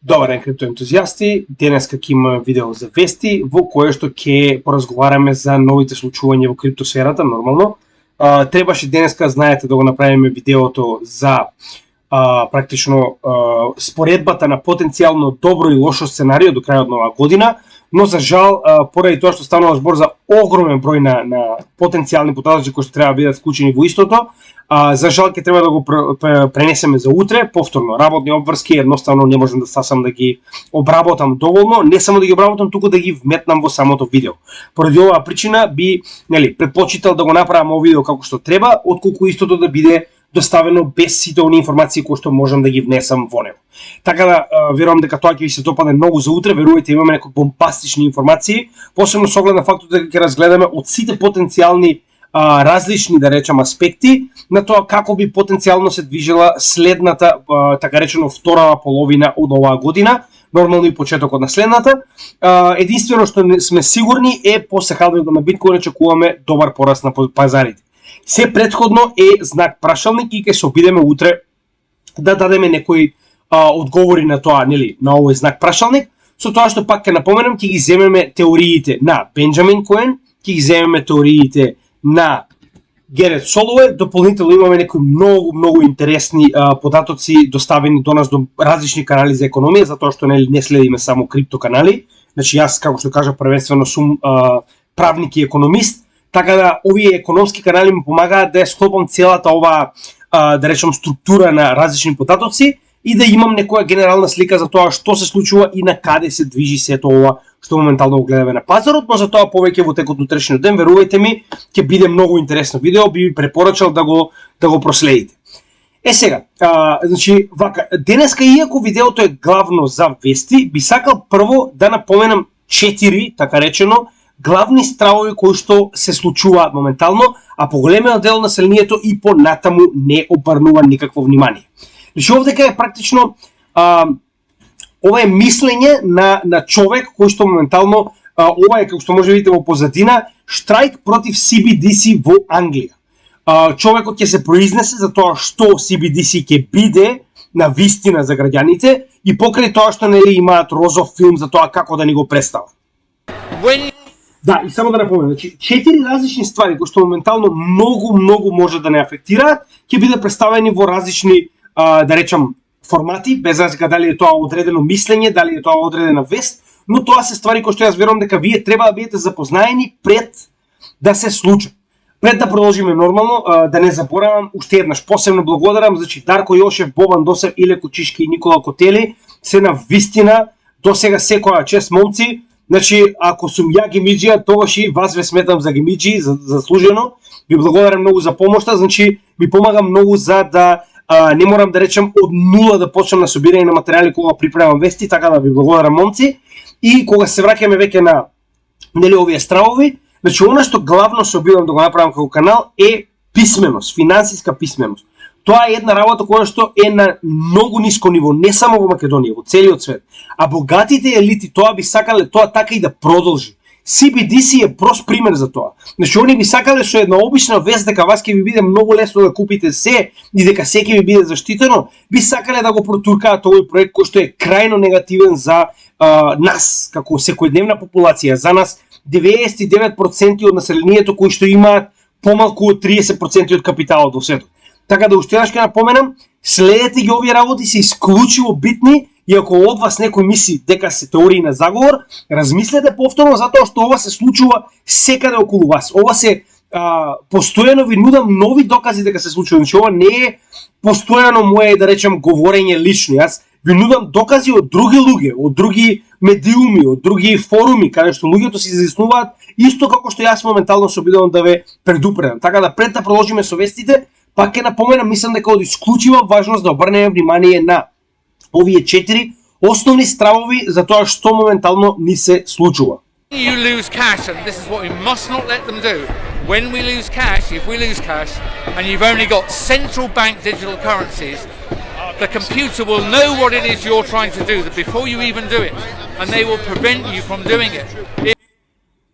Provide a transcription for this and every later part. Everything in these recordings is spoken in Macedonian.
Добар ден, криптоентузијасти. Денеска ќе имаме видео за вести во кое што ќе поразговараме за новите случувања во криптосферата, нормално. Требаше денеска, знаете, да го направиме видеото за практично споредбата на потенцијално добро и лошо сценарио до крајот на оваа година, но за жал, поради тоа што станува збор за огромен број на потенцијални потоци кои што треба да бидат вклучени во истото, за жал ќе треба да го пренесеме за утре, повторно. Работни обврски едноставно не можам да стасам да ги обработам доволно, не само да ги обработам, туку да ги вметнам во самото видео. Поради оваа причина би, предпочитал да го направам овој видео како што треба, отколку истото да биде доставено без сите оние информации кои што можам да ги внесам во него. Така да верувам дека тоа ќе ви се допадне многу за утре, верувајте, имаме некои бомбастични информации, посебно со оглед на фактот дека ќе разгледаме од сите потенцијални различни, да речам, аспекти на тоа како би потенцијално се движела следната, така речено, вторава половина од оваа година, нормално и почетокот на следната. Единствено што сме сигурни е после халвингот на биткоин очекуваме добар пораст на пазарите. Се претходно е знак прашалник и ќе се обидеме утре да дадеме некои одговори на тоа, на овој знак прашалник, со тоа што пак ќе напоменам, ќе ги земеме теориите на Бенџамин Коен, ќе ги земеме теориите на Герет Солоуе, дополнително имаме некои многу интересни податоци доставени до нас до различни канали за економија, затоа што не следиме само крипто канали. Значи јас, како што кажа, првенствено сум правник и економист, така да овие економски канали ми помагаат да ја склопам целата оваа, да речем, структура на различни податоци и да имам некоја генерална слика за тоа што се случува и на каде се движи сето ова што моментално го гледаме на пазарот, но за тоа повеќе во текот на утрешниот ден, верувајте ми, ќе биде многу интересно видео, би ви препорачал да го проследите. Сега, значи, вака, денеска, иако видеото е главно за вести, би сакал прво да напоменам 4, така речено, главни стравови кои што се случуваат моментално, а поголемиот дел на населението и понатаму не обрнува никакво внимание. Значи, овдека е практично ова е мислење на човек кој што моментално, ова е, како што може да видите во позадина, штрајк против CBDC во Англија. Човекот ќе се произнесе за тоа што CBDC ќе биде на вистина за граѓаните и покрај тоа што имаат розов филм за тоа како да ни го представат. Да, и само да напоменам, значи 4 различни ствари кои што моментално многу може да не афектираат, ќе биде представени во различни, да речам, формати, без разлика дали е тоа одредено мислење, дали е тоа одредена вест, но тоа се ствари кои што јас верувам дека вие треба да бидете запознаени пред да се случат. Пред да продолжиме нормално, да не заборавам, уште еднаш посебно благодарам, значи Дарко Јошев, Бобан Досев, Иле Кучишки и Никола Котели, се на вистина до сега секоја чест момци. Значи, ако сум ја гемиџија, тогаш и вас ве сметам за гемиџи, заслужено. Ви благодарам многу за помошта, значи ми помага многу за да не морам да речем од нула да почнам на собирање на материјали кога припремам вести, така да ви благодарам, момци. И кога се враќаме веќе на овие стравови, значи она што главно се обидам да го направам како канал е писменост, финансиска писменост. Тоа е една работа која што е на многу ниско ниво, не само во Македонија, во целиот свет. А богатите елити тоа би сакале тоа така и да продолжи. CBDC е прост пример за тоа. Значи, они би сакале со една обична вест дека вас ќе ви биде многу лесно да купите се и дека се ќе ви биде заштитено, би сакале да го протуркаат овој проект кој што е крајно негативен за нас, како секојдневна популација, за нас 99% од населението кои што имаат помалку од 30% од капиталот во светот. Така да уште еднаш ќе напоменам, следете ги овие работи, се исклучиво битни и ако од вас некој мисли дека се теории на заговор, размислете повторно затоа што ова се случува секаде околу вас. Ова се постојано ви нудам нови докази дека се случува. Значи ова не е постојано мое, да речем, говорење лично. Јас ви нудам докази од други луѓе, од други медиуми, од други форуми каде што луѓето се изјаснуваат исто како што јас моментално се обидувам да ве предупредам. Така да пред да продолжиме со вестите, пак ќе напоменам, мислам дека од исклучива важност да обрнеме внимание на овие 4 основни стравови за тоа што моментално ни се случува. You lose cash, and this is what we must not let them do. When we lose cash, if we lose cash, and you've only got central bank digital currencies, the computer will know what it is you're trying to do before you even do it, and they will prevent you from doing it.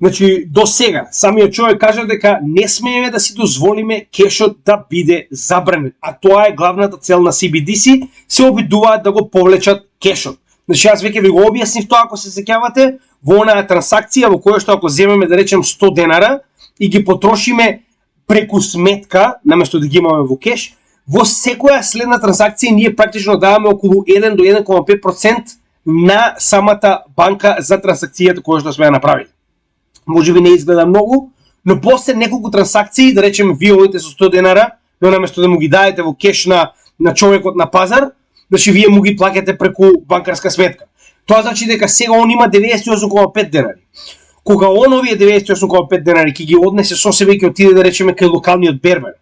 Значи, до сега, самиот човек кажа дека не смееме да си дозволиме кешот да биде забранет, а тоа е главната цел на CBDC, се обидуваат да го повлечат кешот. Значи јас веќе ви го објаснив тоа, ако се сеќавате, во онаа трансакција во која што ако земеме да речем 100 денара и ги потрошиме преку сметка, наместо да ги имаме во кеш, во секоја следна трансакција ние практично даваме околу 1 до 1,5% на самата банка за трансакцијата која што сме ја направили. Може би не изгледа многу, но после неколку трансакции, да речеме вие одите со 100 денара, но наместо да му ги дадете во кеш на човекот на пазар, значи вие му ги плаќате преку банкарска сметка. Тоа значи дека сега он има 98,5 денари. Кога он овие 98,5 денари ќе ги однесе со себе и ќе отиде да речеме кај локалниот бербер,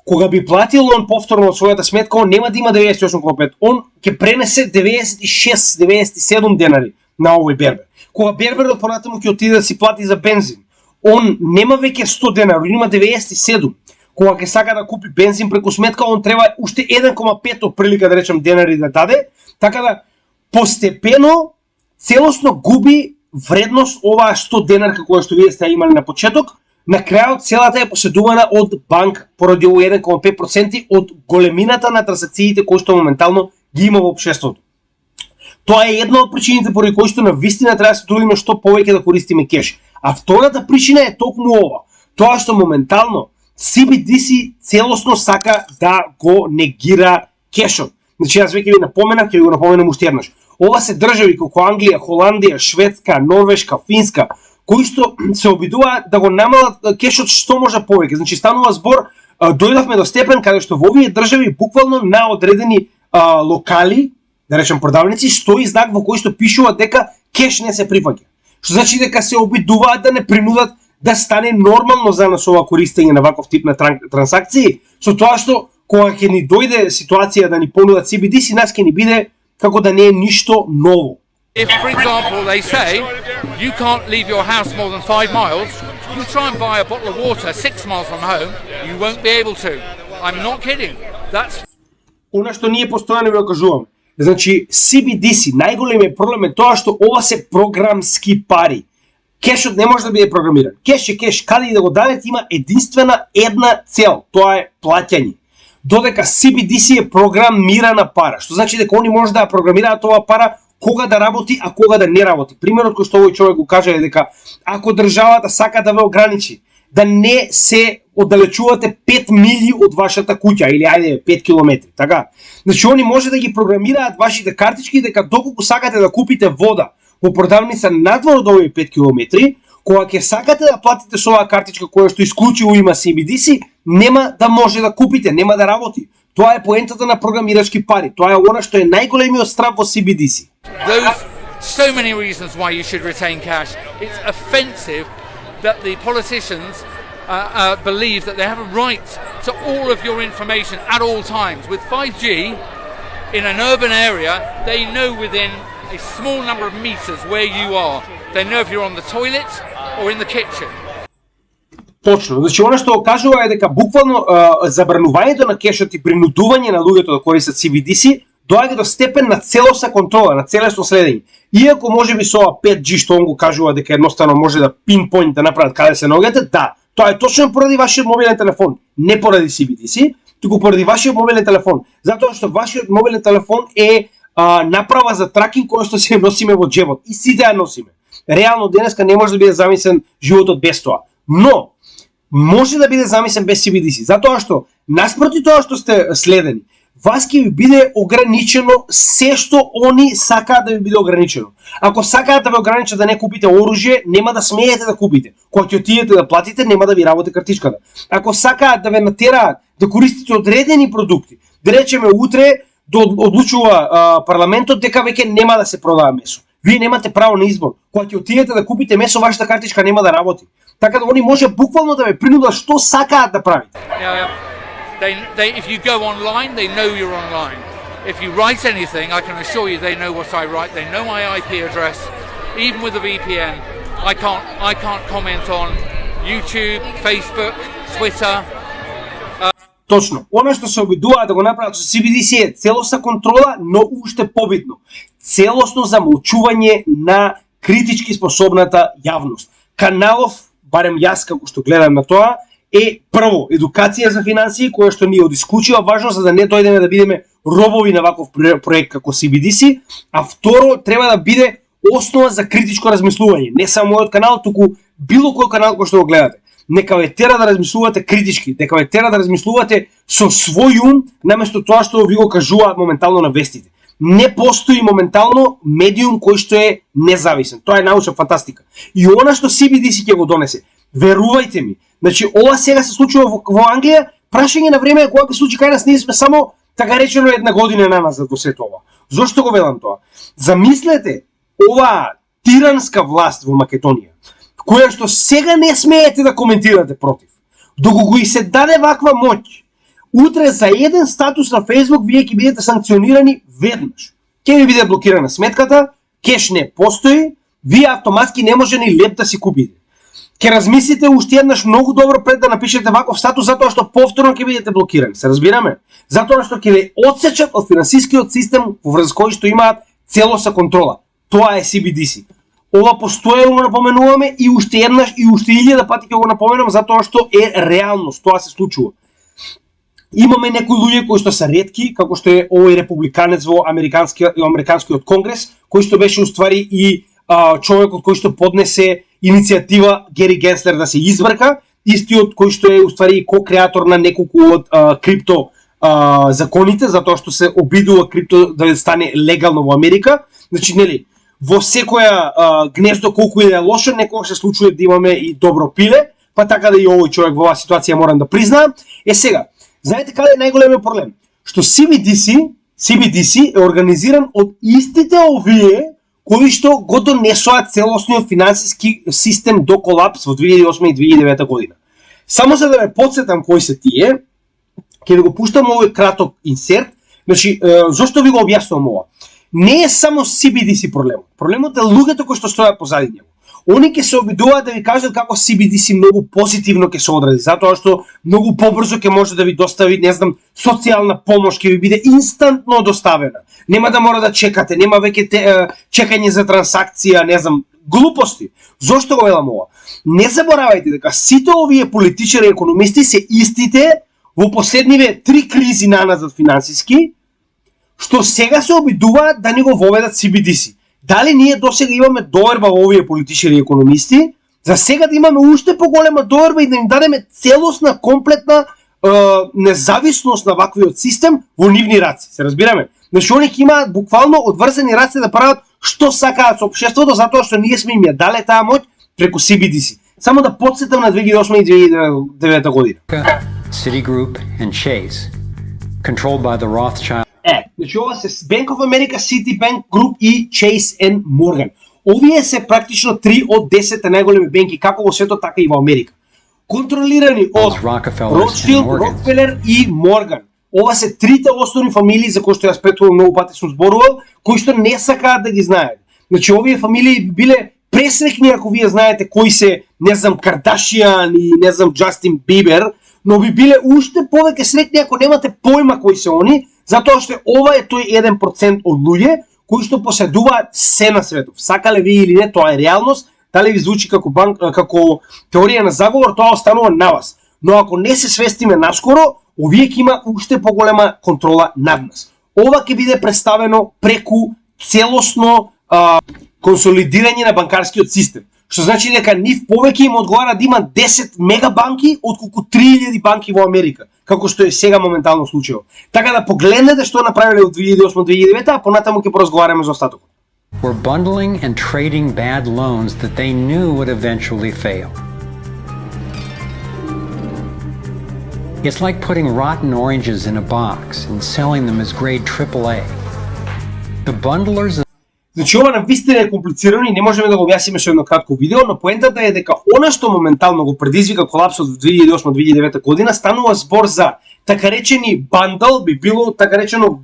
кога би платил он повторно од својата сметка, он нема да има 98,5, он ќе пренесе 96-97 денари на овој бербер. Кога берберот понатаму ќе отиде да си плати за бензин, он нема веќе 100 денари, он има 97. Кога ќе сака да купи бензин преку сметка, он треба уште 1,5 прилика да речем денари да даде, така да постепено целосно губи вредност оваа 100 денарка која што вие сте имали на почеток. На крајот целата е поседувана од банка поради овој 1,5% од големината на трансакциите кои што моментално ги има во општеството. Тоа е една од причините поради кои што навистина треба да се трудиме што повеќе да користиме кеш. А втората причина е токму ова. Тоа што моментално CBDC целосно сака да го негира кешот. Значи јас веќе ви напоменав, ќе ви го напоменам уште еднаш. Ова се држави како Англија, Холандија, Шведска, Норвешка, Финска, кои што се обидуваат да го намалат кешот што може повеќе. Значи станува збор, дојдовме до степен каде што во овие држави буквално на одредени локали, да речем продавници, стои знак во кој што пишува дека кеш не се прифаќа. Што значи дека се обидуваат да не принудат да стане нормално за нас ова користење на ваков тип на трансакции, со тоа што кога ќе ни дојде ситуација да ни понудат CBDC, нас ќе ни биде како да не е ништо ново. If, for example, they say you can't leave your house more than 5 miles, you try and buy a bottle of water 6 miles from home, you won't be able to. I'm not kidding. That's Она што ние постојано ви кажуваме. Значи CBDC најголемиот проблем е тоа што ова се програмски пари. Кешот не може да биде програмиран. Кеш е кеш, каде и да го дадете има единствена една цел, тоа е плаќање. Додека CBDC е програмирана пара, што значи дека они може да ја програмираат оваа пара кога да работи, а кога да не работи. Примерот кој што овој човек го кажа е дека ако државата сака да ве ограничи, да не се оддалечувате 5 мили од вашата куќа или ајде 5 километри, така? Значи они може да ги програмираат вашите картички дека доколку сакате да купите вода во продавница надвор од овие 5 километри, кога ќе сакате да платите со оваа картичка која што исклучиво има CBDC, нема да може да купите, нема да работи. Тоа е поентата на програмирачки пари. Тоа е она што е најголемиот страв во CBDC. those so many reasons why you should retain cash. It's offensive that the politicians believe that they have a right to all of your information at all times. With 5G in an urban area, they know within a small number of meters where you are. They know if you're on the toilet or in the kitchen. Точно. Значи, она што кажува е дека буквално забранувањето на кешот и принудување на луѓето да користат CBDC доаѓа до степен на целосна контрола, на целосно следење. Иако може би со 5G што он го кажува дека едноставно може да пинпоинт да направат каде се наоѓате, да, тоа е точно поради вашиот мобилен телефон, не поради CBDC, туку поради вашиот мобилен телефон, затоа што вашиот мобилен телефон е направа за тракинг која што се носиме во џебот и сите ја носиме. Реално денеска не може да биде замислен животот без тоа. Но може да биде замислен без CBDC, затоа што наспроти тоа што сте следени, вас ќе ви биде ограничено се што они сакаат да ви биде ограничено. Ако сакаат да ве ограничат да не купите оружје, нема да смеете да купите. Кога ќе отидете да платите, нема да ви работи картичката. Ако сакаат да ве натераат да користите одредени продукти, да речеме утре да одлучува парламентот дека веќе нема да се продава месо. Вие немате право на избор. Кога ќе отидете да купите месо, вашата картичка нема да работи. Така да они може буквално да ве принудат што сакаат да правите. If you go online, they know you're online. If you write anything, I can assure you they know what I write. They know my IP address. Even with a VPN, I can't comment on YouTube, Facebook, Twitter. Точно. Она што се обидуваат да го направат со CBDC е целосна контрола, но уште побитно. Целосно замолчување на критички способната јавност. Каналов, барем јас како што гледам на тоа, е прво едукација за финансии, која што ни е од исклучива важност за да не дојдеме да бидеме робови на ваков проект како CBDC, а второ треба да биде основа за критичко размислување, не само мојот канал, туку било кој канал кој што го гледате. Нека ве тера да размислувате критички, нека ве тера да размислувате со свој ум, наместо тоа што ви го кажуваат моментално на вестите. Не постои моментално медиум кој што е независен. Тоа е научна фантастика. И она што CBDC ќе го донесе, верувајте ми, значи ова сега се случува во Англија, прашање на време кога ќе случи кај нас, ние сме само така речено една година наназад во сето ова. Зошто го велам тоа? Замислете оваа тиранска власт во Македонија, која што сега не смеете да коментирате против, доколку и се даде ваква моќ, утре за еден статус на Facebook вие ќе бидете санкционирани веднаш. Ќе ви биде блокирана сметката, кеш не постои, вие автоматски не може ни леп да си купите. Ќе размислите уште еднаш многу добро пред да напишете ваков статус, затоа што повторно ќе бидете блокирани. Се разбираме? Затоа што ќе ве отсечат од финансискиот систем во врз кој што имаат целосна контрола. Тоа е CBDC. Ова постојано го напоменуваме и уште еднаш и уште 1000 пати ќе го напоменам затоа што е реалност, тоа се случува. Имаме некои луѓе кои што се ретки, како што е овој републиканец во американскиот конгрес, кој што беше уствари и човекот кој што поднесе иницијатива Гери Генслер да се изврка, истиот кој што е уствари ко-креатор на неколку од крипто законите, затоа што се обидува крипто да стане легално во Америка. Значи, нели, во секоја гнездо колку и да е лошо, некогаш се случува да имаме и добро пиле, па така да и овој човек во оваа ситуација морам да признаам. Сега, знаете каде е најголемиот проблем? Што CBDC е организиран од истите овие кои што го донесоа целосниот финансиски систем до колапс во 2008 и 2009 година. Само за да ме подсетам кои се тие, ќе ви го пуштам овој краток инсерт. Значи, зошто ви го објаснувам ова? Не е само CBDC проблемот. Проблемот е луѓето кои што стојат позади него. Они ќе се обидуваат да ви кажат како CBDC многу позитивно ќе се одрази, затоа што многу побрзо ќе може да ви достави, не знам, социјална помош, ќе ви биде инстантно доставена. Нема да мора да чекате, нема веќе чекање за трансакција, не знам, глупости. Зошто го велам ова? Не заборавајте дека сите овие политичари и економисти се истите во последниве 3 кризи наназад финансиски, што сега се обидуваат да ни го воведат CBDC. Дали ние досега имаме доверба во овие политичари и економисти, за сега да имаме уште поголема доверба и да им дадеме целосна, комплетна независност на ваквиот систем во нивни раци. Се разбираме? Значи, они ќе имаат буквално одврзани раци да прават што сакаат со општеството, затоа што ние сме им ја дале таа моќ преку CBDC. Само да подсетам на 2008 и 2009 година. Citigroup and Chase, controlled by the Rothschild. Значи ова се Bank of America, Citibank Group и Chase and Morgan. Овие се практично 3 од 10 најголеми банки како во светот, така и во Америка. Контролирани од Rothschild, Rockefeller и Morgan. Ова се трите основни фамилии за кои што јас претходно многу пати сум зборувал, кои што не сакаат да ги знаат. Значи овие фамилии биле пресрекни ако вие знаете кои се, не знам, Кардашијан и не знам Джастин Бибер, но би биле уште повеќе срекни ако немате појма кои се они, затоа што ова е тој 1% од луѓе кои што поседуваат се на светот. Сакале ви или не, тоа е реалност. Дали ви звучи како теорија на заговор, тоа останува на вас. Но ако не се свестиме наскоро, овие ќе има уште поголема контрола над нас. Ова ќе биде представено преку целосно консолидирање на банкарскиот систем. Што значи дека нив повеќе им одговара да има 10 мегабанки отколку 3000 банки во Америка, како што е сега моментално случајот. Така да погледнете што направиле од 2008-2009, а понатаму ќе поразговараме за остатокот. Were bundling and trading bad loans that they knew would eventually fail. It's like putting rotten oranges in a box and selling them as grade AAA. The bundlers. Значи ова навистина е комплицирано и не можеме да го објасниме со едно кратко видео, но поентата е дека она што моментално го предизвика колапсот во 2008-2009 година станува збор за така речени бандл, би било така речено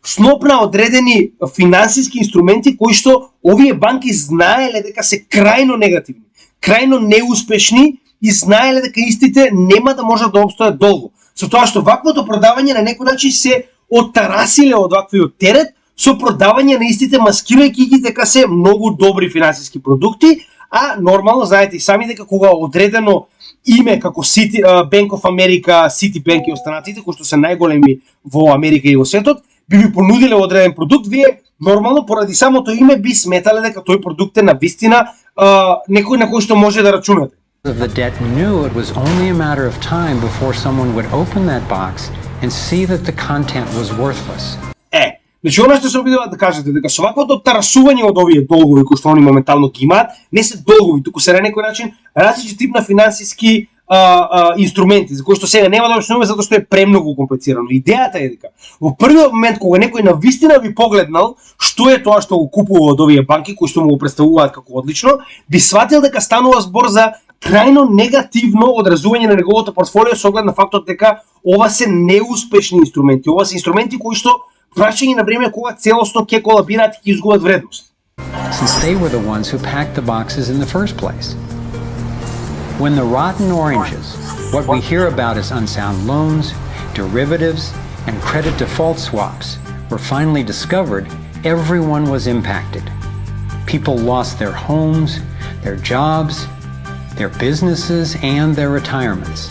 сноп на одредени финансиски инструменти кои што овие банки знаеле дека се крајно негативни, крајно неуспешни и знаеле дека истите нема да можат да опстојат долго. Со тоа што ваквото продавање на некој начин се оттарасиле од ваквиот терет, со продавање на истите маскирајќи ги дека се многу добри финансиски продукти, а нормално знаете и сами дека кога одредено име како Bank of America, Citibank и останатите, кои што се најголеми во Америка и во светот, би ви понудиле одреден продукт, вие нормално поради самото име би сметале дека тој продукт е навистина некој на кој што може да рачунате. Of the debt knew it was only a matter of time before someone would open that box and see that the content was worthless. Значи, оно што се обидуваат да кажете, дека со ваквото тарасување од овие долгови кои што они моментално ги имаат, не се долгови, туку се на некој начин различен тип на финансиски инструменти, за кои што сега нема да објаснуваме затоа што е премногу комплицирано. Идејата е дека во првиот момент кога некој навистина ви погледнал што е тоа што го купува од овие банки кои што му го представуваат како одлично, би сватил дека станува збор за крајно негативно одразување на неговото портфолио со оглед на фактот дека ова се неуспешни инструменти, ова се инструменти кои што праќање на време кога целосно ќе колабираат и ќе изгубат вредност. Since they were the ones who packed the boxes in the first place. When the rotten oranges, what we hear about as unsound loans, derivatives, and credit default swaps, were finally discovered, everyone was impacted. People lost their homes, their jobs, their businesses, and their retirements.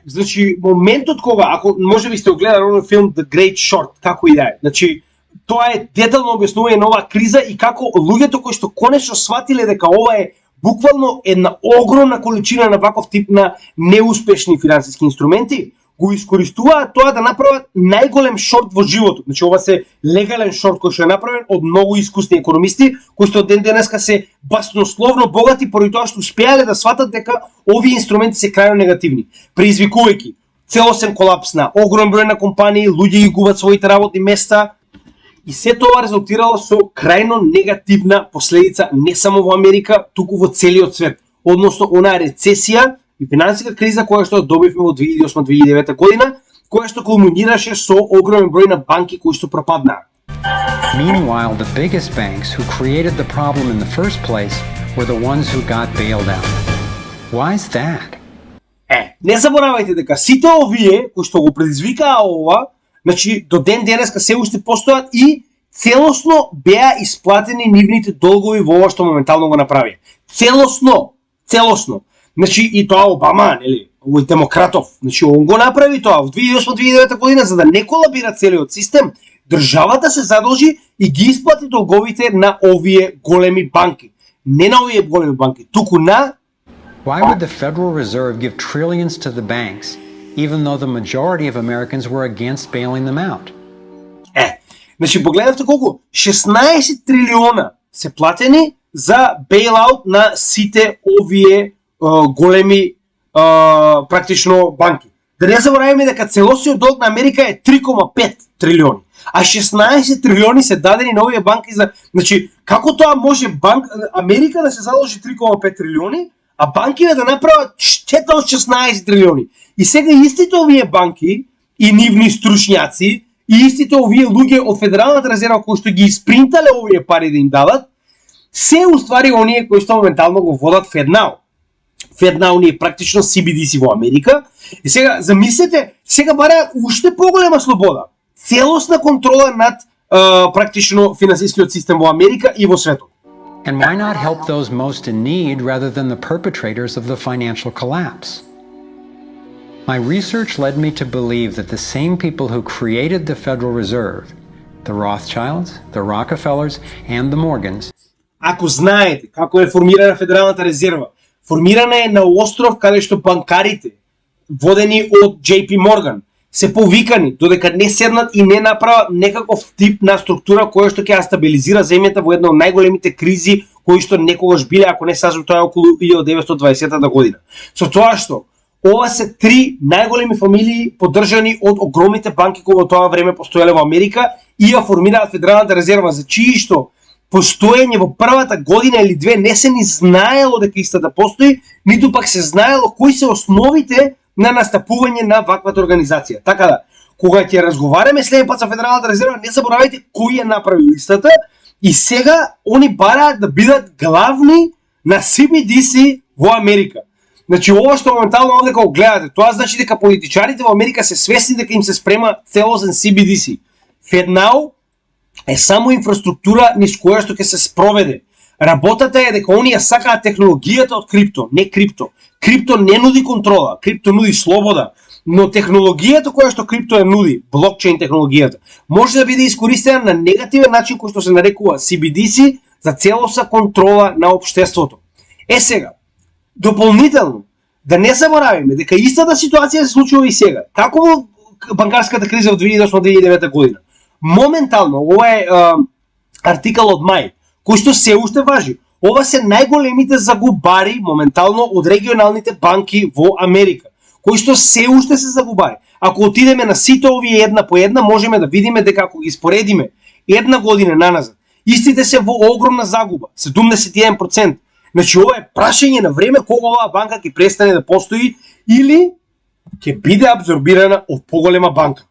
Значи, моментот кога, ако може би сте огледали оној филм The Great Short, како и да е, значи, тоа е детално објаснување на оваа криза и како луѓето кои што конечно сватиле дека ова е буквално една огромна количина на ваков тип на неуспешни финансиски инструменти, го искористуваат тоа да направат најголем шорт во животот. Значи, ова се легален шорт кој што е направен од многу искусни економисти, кои што ден денеска се баснословно богати поради тоа што успеале да сватат дека овие инструменти се крајно негативни, предизвикувајќи целосен колапс на огромен број на компании, луѓе ги губат своите работни места, и се тоа резултирало со крајно негативна последица не само во Америка, туку во целиот свет, односно онаа рецесија и финансиска криза која што добивме во 2008-2009 година, која што кулминираше со огромен број на банки кои што пропаднаа. Meanwhile, the biggest banks who created the problem in the first place were the ones who got bailed out. Why is that? Не заборавајте дека сите овие кои што го предизвикаа ова, значи до ден денеска се уште постојат и целосно беа исплатени нивните долгови во ова што моментално го направи. Целосно. Значи и тоа Обама, нели, овој демократов, значи он го направи тоа во 2008-2009 година за да не колабира целиот систем, државата се задолжи и ги исплати долговите на овие големи банки. Не на овие големи банки, туку на Why would the Federal Reserve give trillions to the banks even though the majority of Americans were against bailing them out? Значи погледнавте колку 16 трилиона се платени за бейлаут на сите овие големи практично банки. Да не забораваме дека целосниот долг на Америка е 3,5 трилиони, а 16 трилиони се дадени на овие банки за, значи како тоа може Америка да се заложи 3,5 трилиони, а банките да направат штета од 16 трилиони. И сега истите овие банки и нивни стручњаци и истите овие луѓе од Федералната резерва кои што ги испринтале овие пари да им дадат, се уствари оние кои што моментално го водат FedNow. FedNow не е практично CBDC во Америка. И сега, замислете, сега бараат уште поголема слобода. Целосна контрола над практично финансискиот систем во Америка и во светот. And why not help those most in need rather than the perpetrators of the financial collapse? My research led me to believe that the same people who created the Federal Reserve, the Rothschilds, the Rockefellers, and the Morgans, ако знаете како е формирана Федералната резерва, формирана е на остров каде што банкарите, водени од JP Morgan, се повикани додека не седнат и не направат некаков тип на структура која што ќе ја стабилизира земјата во една од најголемите кризи кои што некогаш биле, ако не сажам тоа околу 1920 година. Со тоа што ова се три најголеми фамилии поддржани од огромните банки кои во тоа време постоеле во Америка и ја формираат Федералната резерва, за чии што постоење во првата година или две не се ни знаело дека истата постои, ниту пак се знаело кои се основите на настапување на ваквата организација. Така да, кога ќе разговараме следен пат за Федералната резерва, не заборавајте кој ја направил истата и сега они бараат да бидат главни на CBDC во Америка. Значи, ова што моментално овде кога гледате, тоа значи дека политичарите во Америка се свесни дека им се спрема целосен CBDC. FedNow е само инфраструктура низ која што ќе се спроведе Работата е дека оние сакаат технологијата од крипто, не крипто. Крипто не нуди контрола, крипто нуди слобода, но технологијата која што крипто ја нуди, блокчейн технологијата, може да биде искористена на негативен начин кој што се нарекува CBDC за целоса контрола на општеството. Сега, дополнително, да не заборавиме дека истата ситуација се случува и сега. Како во банкарската криза во 2008-2009 година. Моментално, ова е артикал од мај, кој што се уште важи. Ова се најголемите загубари моментално од регионалните банки во Америка, кои што се уште се загубари. Ако отидеме на сите овие една по една, можеме да видиме дека ако ги споредиме една година наназад, истите се во огромна загуба, 71%. Значи ова е прашање на време кога оваа банка ќе престане да постои или ќе биде абсорбирана од поголема банка.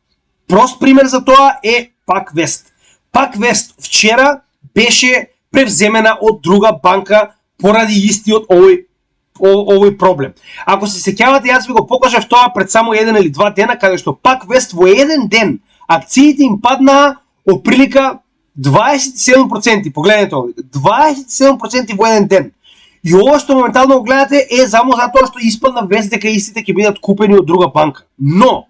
Прост пример за тоа е PacWest. PacWest вчера беше превземена од друга банка поради истиот овој проблем. Ако се сеќавате, јас ви го покажав тоа пред само 1 или 2 дена, каде што PacWest во еден ден акциите им паднаа од прилика 27%. Погледнете овде, 27% во еден ден. И ова што моментално го гледате е само затоа што испадна вест дека истите ќе бидат купени од друга банка. Но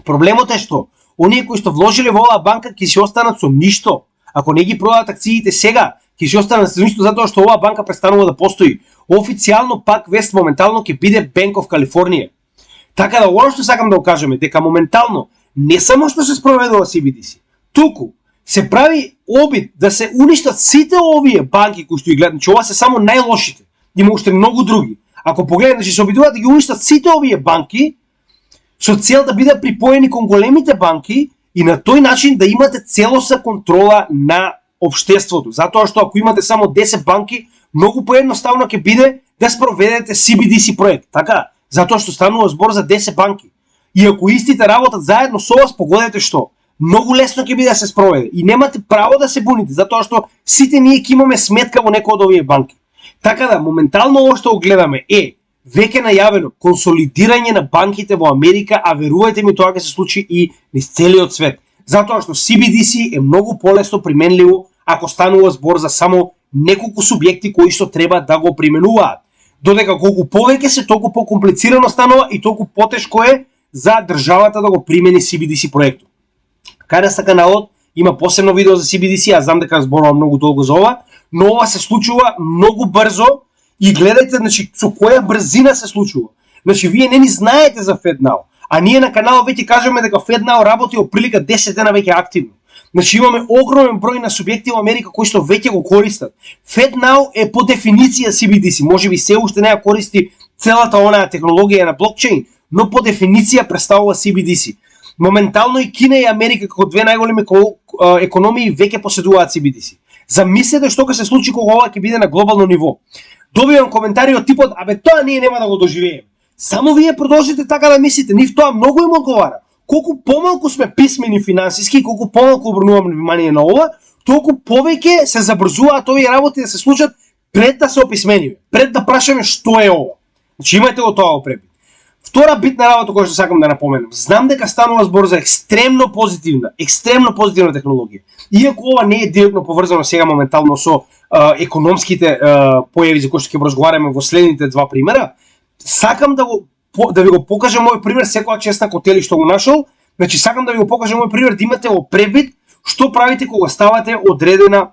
проблемот е што оние кои што вложиле во оваа банка ќе се останат со ништо. Ако не ги продадат акциите сега, ќе се останат со ништо затоа што оваа банка престанува да постои. Официјално PacWest моментално ќе биде Bank of California. Така да оно што сакам да го кажеме дека моментално не само што се спроведува CBDC, туку се прави обид да се уништат сите овие банки кои што ги гледат, че ова се само најлошите. Има уште многу други. Ако погледнете, се обидуваат да ги уништат сите овие банки со цел да бидат припоени кон големите банки и на тој начин да имате целоса контрола на општеството. Затоа што ако имате само 10 банки, многу поедноставно ќе биде да спроведете CBDC проект. Така, затоа што станува збор за 10 банки. И ако истите работат заедно со вас, погодете што многу лесно ќе биде да се спроведе и немате право да се буните, затоа што сите ние ќе имаме сметка во некој од овие банки. Така да, моментално ово што го гледаме е веќе најавено консолидирање на банките во Америка, а верувајте ми тоа ќе се случи и низ целиот свет. Затоа што CBDC е многу полесно применливо ако станува збор за само неколку субјекти кои што треба да го применуваат. Додека колку повеќе се, толку покомплицирано станува и толку потешко е за државата да го примени CBDC проектот. Кај нас на каналот има посебно видео за CBDC, аз знам дека зборувам многу долго за ова, но ова се случува многу брзо и гледајте, значи, со која брзина се случува. Значи, вие не ни знаете за FedNow, а ние на каналот веќе кажеме дека FedNow работи од прилика 10 дена веќе активно. Значи, имаме огромен број на субјекти во Америка кои што веќе го користат. FedNow е по дефиниција CBDC, може би се уште не ја користи целата онаа технологија на блокчейн, но по дефиниција представува CBDC. Моментално и Кина и Америка како две најголеми економии веќе поседуваат CBDC. Замислете што ќе се случи кога ова ќе биде на глобално ниво. Добивам коментари од типот, абе тоа ние нема да го доживееме. Само вие продолжите така да мислите, нив тоа многу им одговара. Колку помалку сме писмени финансиски, колку помалку обрнуваме внимание на ова, толку повеќе се забрзуваат овие работи да се случат пред да се описмениме, пред да прашаме што е ова. Значи имајте го тоа опред. Втора битна работа која што сакам да напоменам. Знам дека станува збор за екстремно позитивна технологија. Иако ова не е директно поврзано сега моментално со економските појави за кои што ќе разговараме во следните два примера, сакам да ви го покажам мој пример, секоја честна котели што го нашол. Значи сакам да ви го покажам мој пример, да имате во превид што правите кога ставате одредена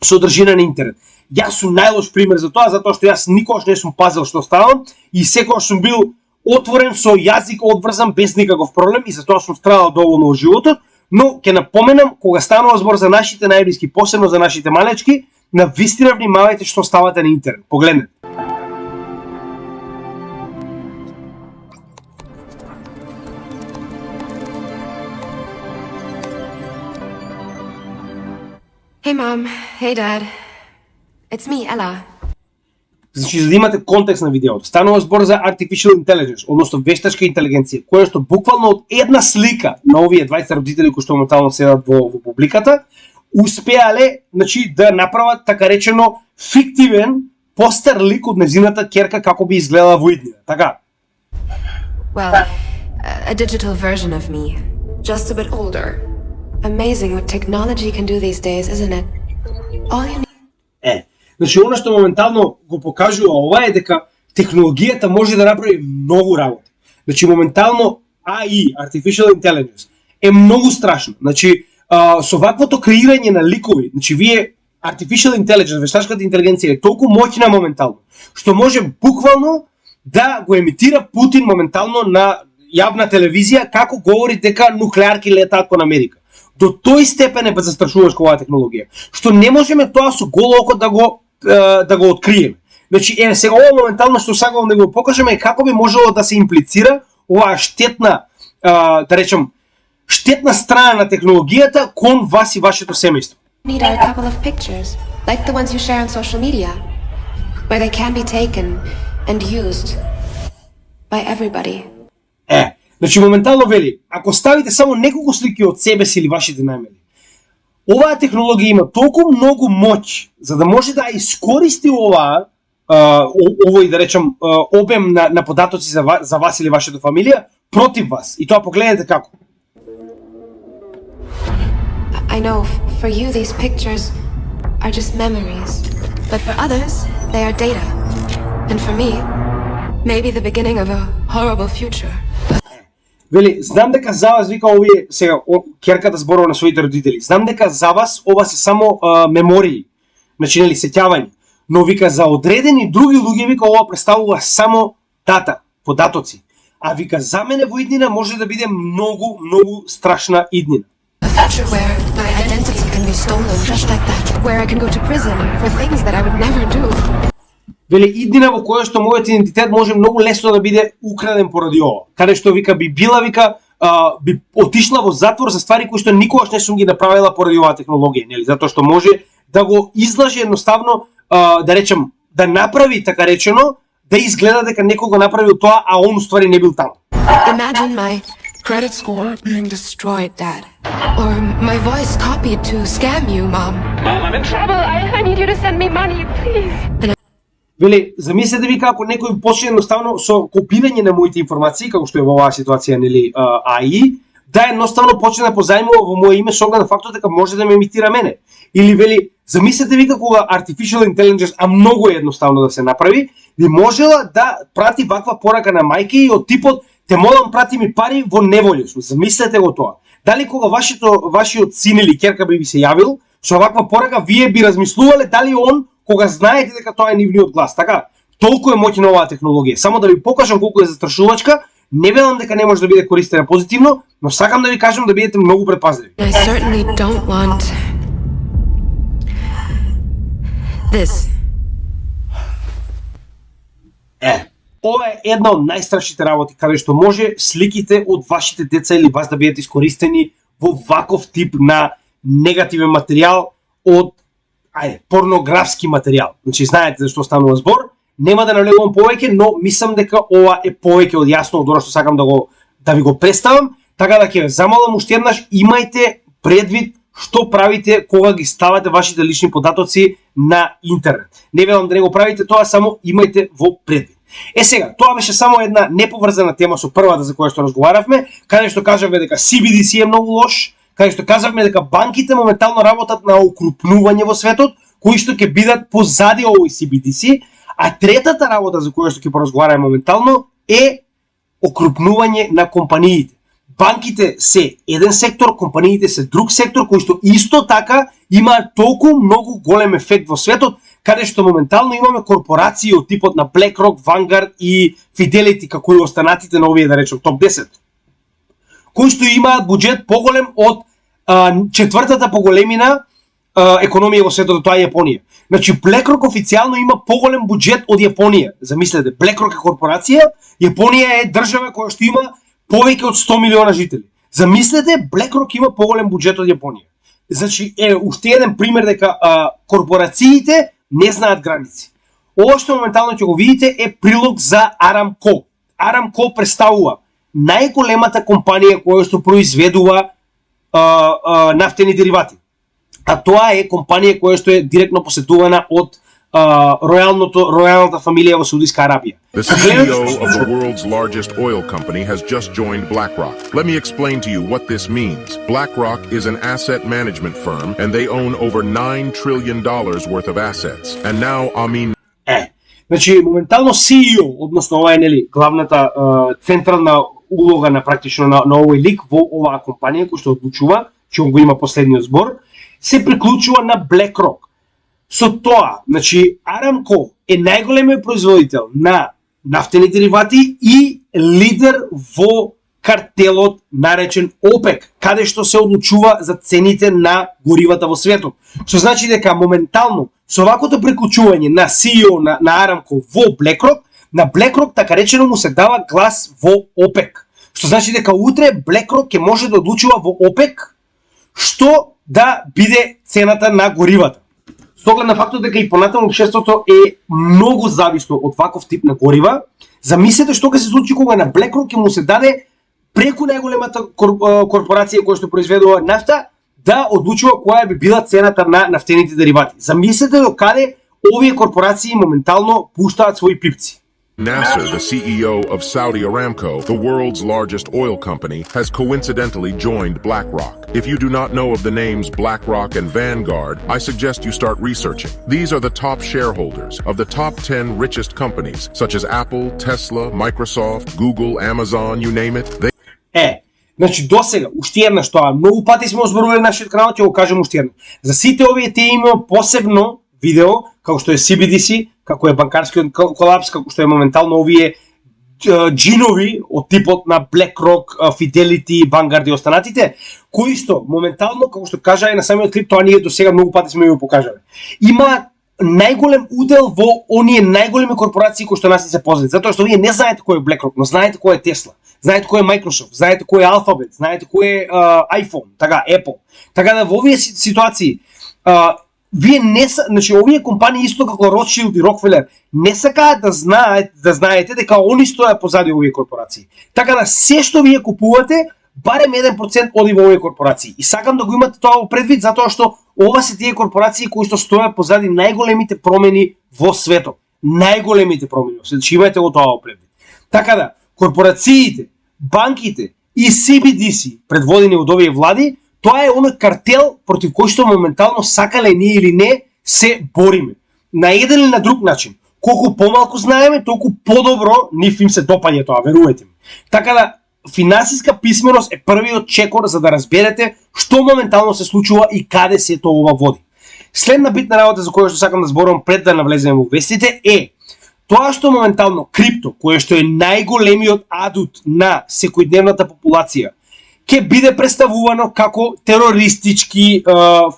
содржина на интернет. Јас сум најлош пример за тоа, затоа што јас никогаш не сум пазил што ставам и секогаш сум бил отворен со јазик одврзан без никаков проблем и затоа сум страдал доволно во животот, но ќе напоменам кога станува збор за нашите најблиски, посебно за нашите малечки, на вистина внимавајте што ставате на интернет. Погледнете. Hey mom, hey dad. It's me, Ella. Значи, за да имате контекст на видеото, станува збор за Artificial Intelligence, односно вештачка интелигенција, која што буквално од една слика на овие 20 родители кои што моментално седат во публиката, успеале, значи, да направат така речено фиктивен постер лик од незината ќерка како би изгледала во иднина. Така. Well, a digital version of me, just a bit older. Amazing what technology can do these days, isn't it? All you need... Значи, оно што моментално го покажува ова е дека технологијата може да направи многу работи. Значи, моментално AI, Artificial Intelligence, е многу страшно. Значи, со ваквото креирање на ликови, значи, вие Artificial Intelligence, вештачката интелигенција е толку моќна моментално, што може буквално да го емитира Путин моментално на јавна телевизија како говори дека нуклеарки летаат кон Америка. До тој степен е застрашувачка оваа технологија, што не можеме тоа со голо око да го откриеме. Значи, сега ова моментално што сакам да го покажеме е како би можело да се имплицира оваа штетна, да речем, штетна страна на технологијата кон вас и вашето семејство. Need a couple of pictures, like the ones you share on social media, where they can be taken and used by everybody. Значи моментално вели, ако ставите само неколку слики од себе си или вашите најмили, оваа технологија има толку многу моќ за да може да искористи овој да речем обем на податоци за вас или вашата фамилија против вас. И тоа погледнете како. I know for you these pictures are just memories, but for others they are data. And for me, maybe the beginning of a horrible future. Вели, знам дека за вас, вика овие, сега, керката зборува на своите родители, знам дека за вас ова се само мемории, значи, нели, сеќавање, но вика за одредени други луѓе, вика, ова представува само дата, податоци, а вика, за мене во иднина може да биде многу, многу страшна иднина. A future where my identity can be stolen just like that, where I can go to prison for things that I would never do. Вели, иднина во која што мојот идентитет може многу лесно да биде украден поради ова. Каде што вика би отишла во затвор за ствари кои што никогаш не сум ги направила поради оваа технологија, нели? Затоа што може да го излаже едноставно, да речем, да направи така речено, да изгледа дека некој го направил тоа, а он уствари не бил таму. Imagine my credit score being destroyed, Dad. Or my voice copied to scam you, Mom. Mom, I'm in trouble. I need you to send me money, please. Вели, замислете ви како некој почне едноставно со копирање на моите информации, како што е во оваа ситуација, нели, AI, да едноставно почне да позајмува во моје име со оглед на фактот дека може да ме имитира мене. Или вели, замислете ви како Artificial Intelligence, а многу е едноставно да се направи, би можела да прати ваква порака на мајки и од типот те молам прати ми пари во неволја. Замислете го тоа. Дали кога вашиот син или ќерка би се јавил со ваква порака, вие би размислувале дали он кога знаете дека тоа е нивниот глас, така? Толку е моќна оваа технологија. Само да ви покажам колку е застрашувачка, не велам дека не може да биде користена позитивно, но сакам да ви кажам да бидете многу предпазливи. I certainly don't want this. Ова е една од најстрашните работи, каде што може сликите од вашите деца или вас да бидат искористени во ваков тип на негативен материјал од порнографски материјал. Значи, знаете за што станува збор, нема да навлегувам повеќе, но мислам дека ова е повеќе од јасно од она што сакам да ви го представам, така да ќе ве замолам уште еднаш, имајте предвид што правите кога ги ставате вашите лични податоци на интернет. Не велам да не го правите тоа, само имајте во предвид. Сега, тоа беше само една неповрзана тема со првата за која што разговаравме, каде што кажавме дека CBDC е многу лош, каде што кажавме дека банките моментално работат на окрупнување во светот, кои што ќе бидат позади овој CBDC, а третата работа за која што ќе поразговараме моментално е окрупнување на компаниите. Банките се еден сектор, компаниите се друг сектор, кој што исто така имаат толку многу голем ефект во светот, каде што моментално имаме корпорации од типот на BlackRock, Vanguard и Fidelity, како и останатите на овие, да речем, топ 10, кои што имаат буџет поголем од четвртата поголемина економија во светот, тоа е Јапонија. Значи, BlackRock официјално има поголем буџет од Јапонија. Замислете, BlackRock е корпорација, Јапонија е држава која што има повеќе од 100 милиона жители. Замислете, BlackRock има поголем буџет од Јапонија. Значи, уште еден пример дека корпорациите не знаат граници. Ова што моментално ќе го видите е прилог за Aramco. Aramco представува најголемата компанија која што произведува нафтени деривати. А тоа е компанија која што е директно посетувана од ројалната фамилија во Саудиска Арабија. The CEO of the world's largest oil company has just joined BlackRock. Let me explain to you what this means. BlackRock is an asset management firm and they own over $9 trillion worth of assets. And now Amin Значи, моментално CEO, односно ова е нели главната централна улога на практично на овој лик во оваа компанија која што одлучува, што го има последниот збор, се приклучува на BlackRock. Со тоа, значи Aramco е најголемиот производител на нафтени деривати и лидер во картелот наречен ОПЕК, каде што се одлучува за цените на горивата во светот. Што значи дека моментално со ваквото приклучување на CEO на Aramco во BlackRock, на BlackRock така речено му се дава глас во ОПЕК. Што значи дека утре BlackRock ќе може да одлучува во ОПЕК што да биде цената на горивата. С оглед на фактот дека и понатаму општеството е многу зависно од ваков тип на горива, замислете што ќе се случи кога на BlackRock ќе му се даде преку најголемата корпорација која што произведува нафта да одлучува која би била цената на нафтените деривати. Замислете до каде овие корпорации моментално пуштаат своји пипци. Nasser, the CEO of Saudi Aramco, the world's largest oil company, has coincidentally joined BlackRock. If you do not know of the names BlackRock and Vanguard, I suggest you start researching. These are the top shareholders of the top 10 richest companies, such as Apple, Tesla, Microsoft, Google, Amazon, you name it. Значи досега, уште еднаш тоа, многу пати сме озборували нашиот канал, ќе го кажем уште еднаш. За сите овие тие има посебно видео, како што е CBDC, како е банкарскиот колапс, како што е моментално овие джинови од типот на BlackRock, Fidelity, Vanguard и останатите, кои што моментално, како што кажа и на самиот клип, тоа ние досега многу пати сме го покажале. Има најголем удел во оние најголеми корпорации кои што нас не се познати, затоа што вие не знаете кој е BlackRock, но знаете кој е Tesla, знаете кој е Microsoft, знаете кој е Alphabet, знаете кој е iPhone, така Apple. Така да во овие ситуации вие не са, значи овие компании исто како Rothschild и Rockefeller не сакаат да знаете дека они стојат позади овие корпорации. Така да се што вие купувате, барем 1% оди во овие корпорации. И сакам да го имате тоа во предвид затоа што ова се тие корпорации кои што стојат позади најголемите промени во светот. Најголемите промени во светот. Имајте го тоа во предвид. Така да, корпорациите, банките и CBDC предводени од овие влади, тоа е оној картел против кој што моментално сакале ние или не се бориме. На еден или на друг начин. Колку помалку знаеме, толку подобро нив им се допаѓа тоа, верувајте ми. Така да, финансиска писменост е првиот чекор за да разберете што моментално се случува и каде се тоа ова води. Следна битна работа за која што сакам да зборувам пред да навлеземе во вестите е тоа што моментално крипто, кое што е најголемиот адут на секојдневната популација, ќе биде представувано како терористички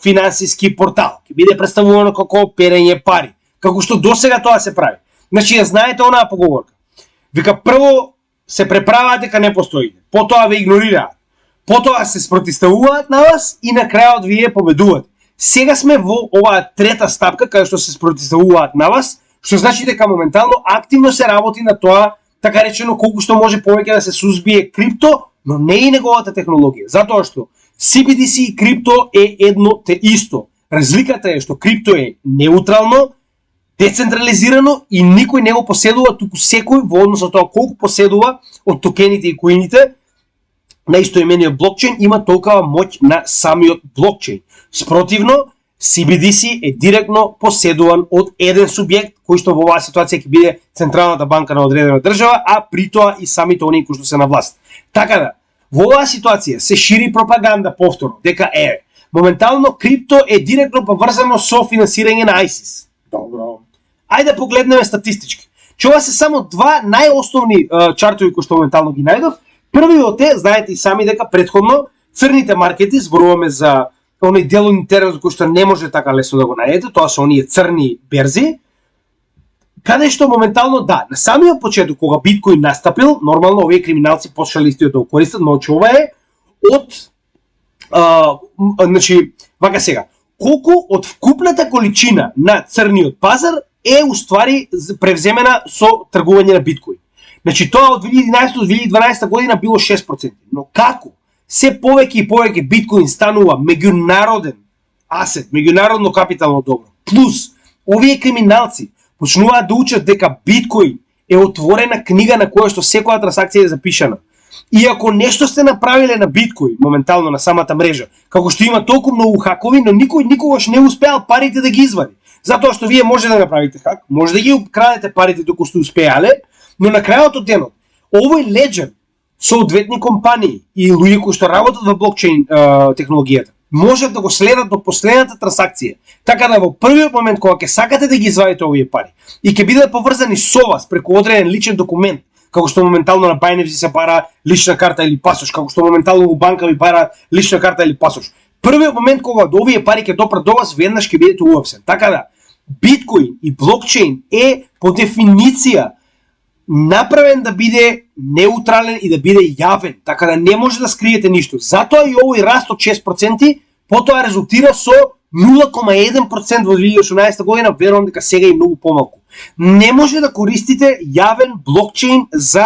финансиски портал, ќе биде представувано како перење пари, како што досега тоа се прави. Значи, ја знаете онаа поговорка. Вика, прво се преправаат дека не постоите, потоа ве игнорираат, потоа се спротивставуваат на вас и на крајот вие победувате. Сега сме во оваа трета стапка каде што се спротивставуваат на вас, што значи дека моментално активно се работи на тоа, така речено колку што може повеќе да се сузбие крипто, но не и неговата технологија. Затоа што CBDC и крипто е едно те исто. Разликата е што крипто е неутрално, децентрализирано и никој не го поседува, туку секој во однос на тоа колку поседува од токените и коините на истоимениот блокчейн има толкова моќ на самиот блокчейн. Спротивно, CBDC е директно поседуван од еден субјект кој што во оваа ситуација ќе биде централната банка на одредена држава, а при тоа и самите оние кои што се на власт. Така да, во оваа ситуација се шири пропаганда повторно дека моментално крипто е директно поврзано со финансирање на ISIS. Добро. Ајде да погледнеме статистички. Ова се само два најосновни чартови кои што моментално ги најдов. Првиот е, знаете и сами дека претходно црните маркети, зборуваме за оној деловни терен кој што не може така лесно да го најдете, тоа се оние црни берзи, каде што моментално да, на самиот почеток кога биткоин настапил, нормално овие криминалци почнале истиот да го користат, но ова е од значи, вака сега, колку од вкупната количина на црниот пазар е уствари превземена со тргување на биткоин. Значи тоа од 2011 до 2012 година било 6%, но како се повеќе и повеќе биткоин станува меѓународен асет, меѓународно капитално добро, плюс овие криминалци почнуваат да учат дека биткоин е отворена книга на која што секоја трансакција е запишана. И ако нешто сте направиле на биткоин, моментално на самата мрежа, како што има толку многу хакови, но никој никогаш не успеал парите да ги извади. Затоа што вие може да направите хак, може да ги украдете парите докато сте успеале, но на крајот од денот, овој Ledger, соодветни компании и луѓе кои што работат во блокчейн технологијата, можат да го следат до последната трансакција. Така да во првиот момент кога ќе сакате да ги извадите овие пари и ќе бидат поврзани со вас преку одреден личен документ, како што моментално на Binance се бара лична карта или пасош, како што моментално во банка ви бара лична карта или пасош. Првиот момент кога до овие пари ќе допрат до вас, веднаш ќе бидете уапсен. Така да, биткоин и блокчейн е по дефиниција направен да биде неутрален и да биде јавен, така да не може да скриете ништо. Затоа и овој раст од 6% потоа резултира со 0,1% во 2018 година, верувам дека сега и многу помалку. Не може да користите јавен блокчейн за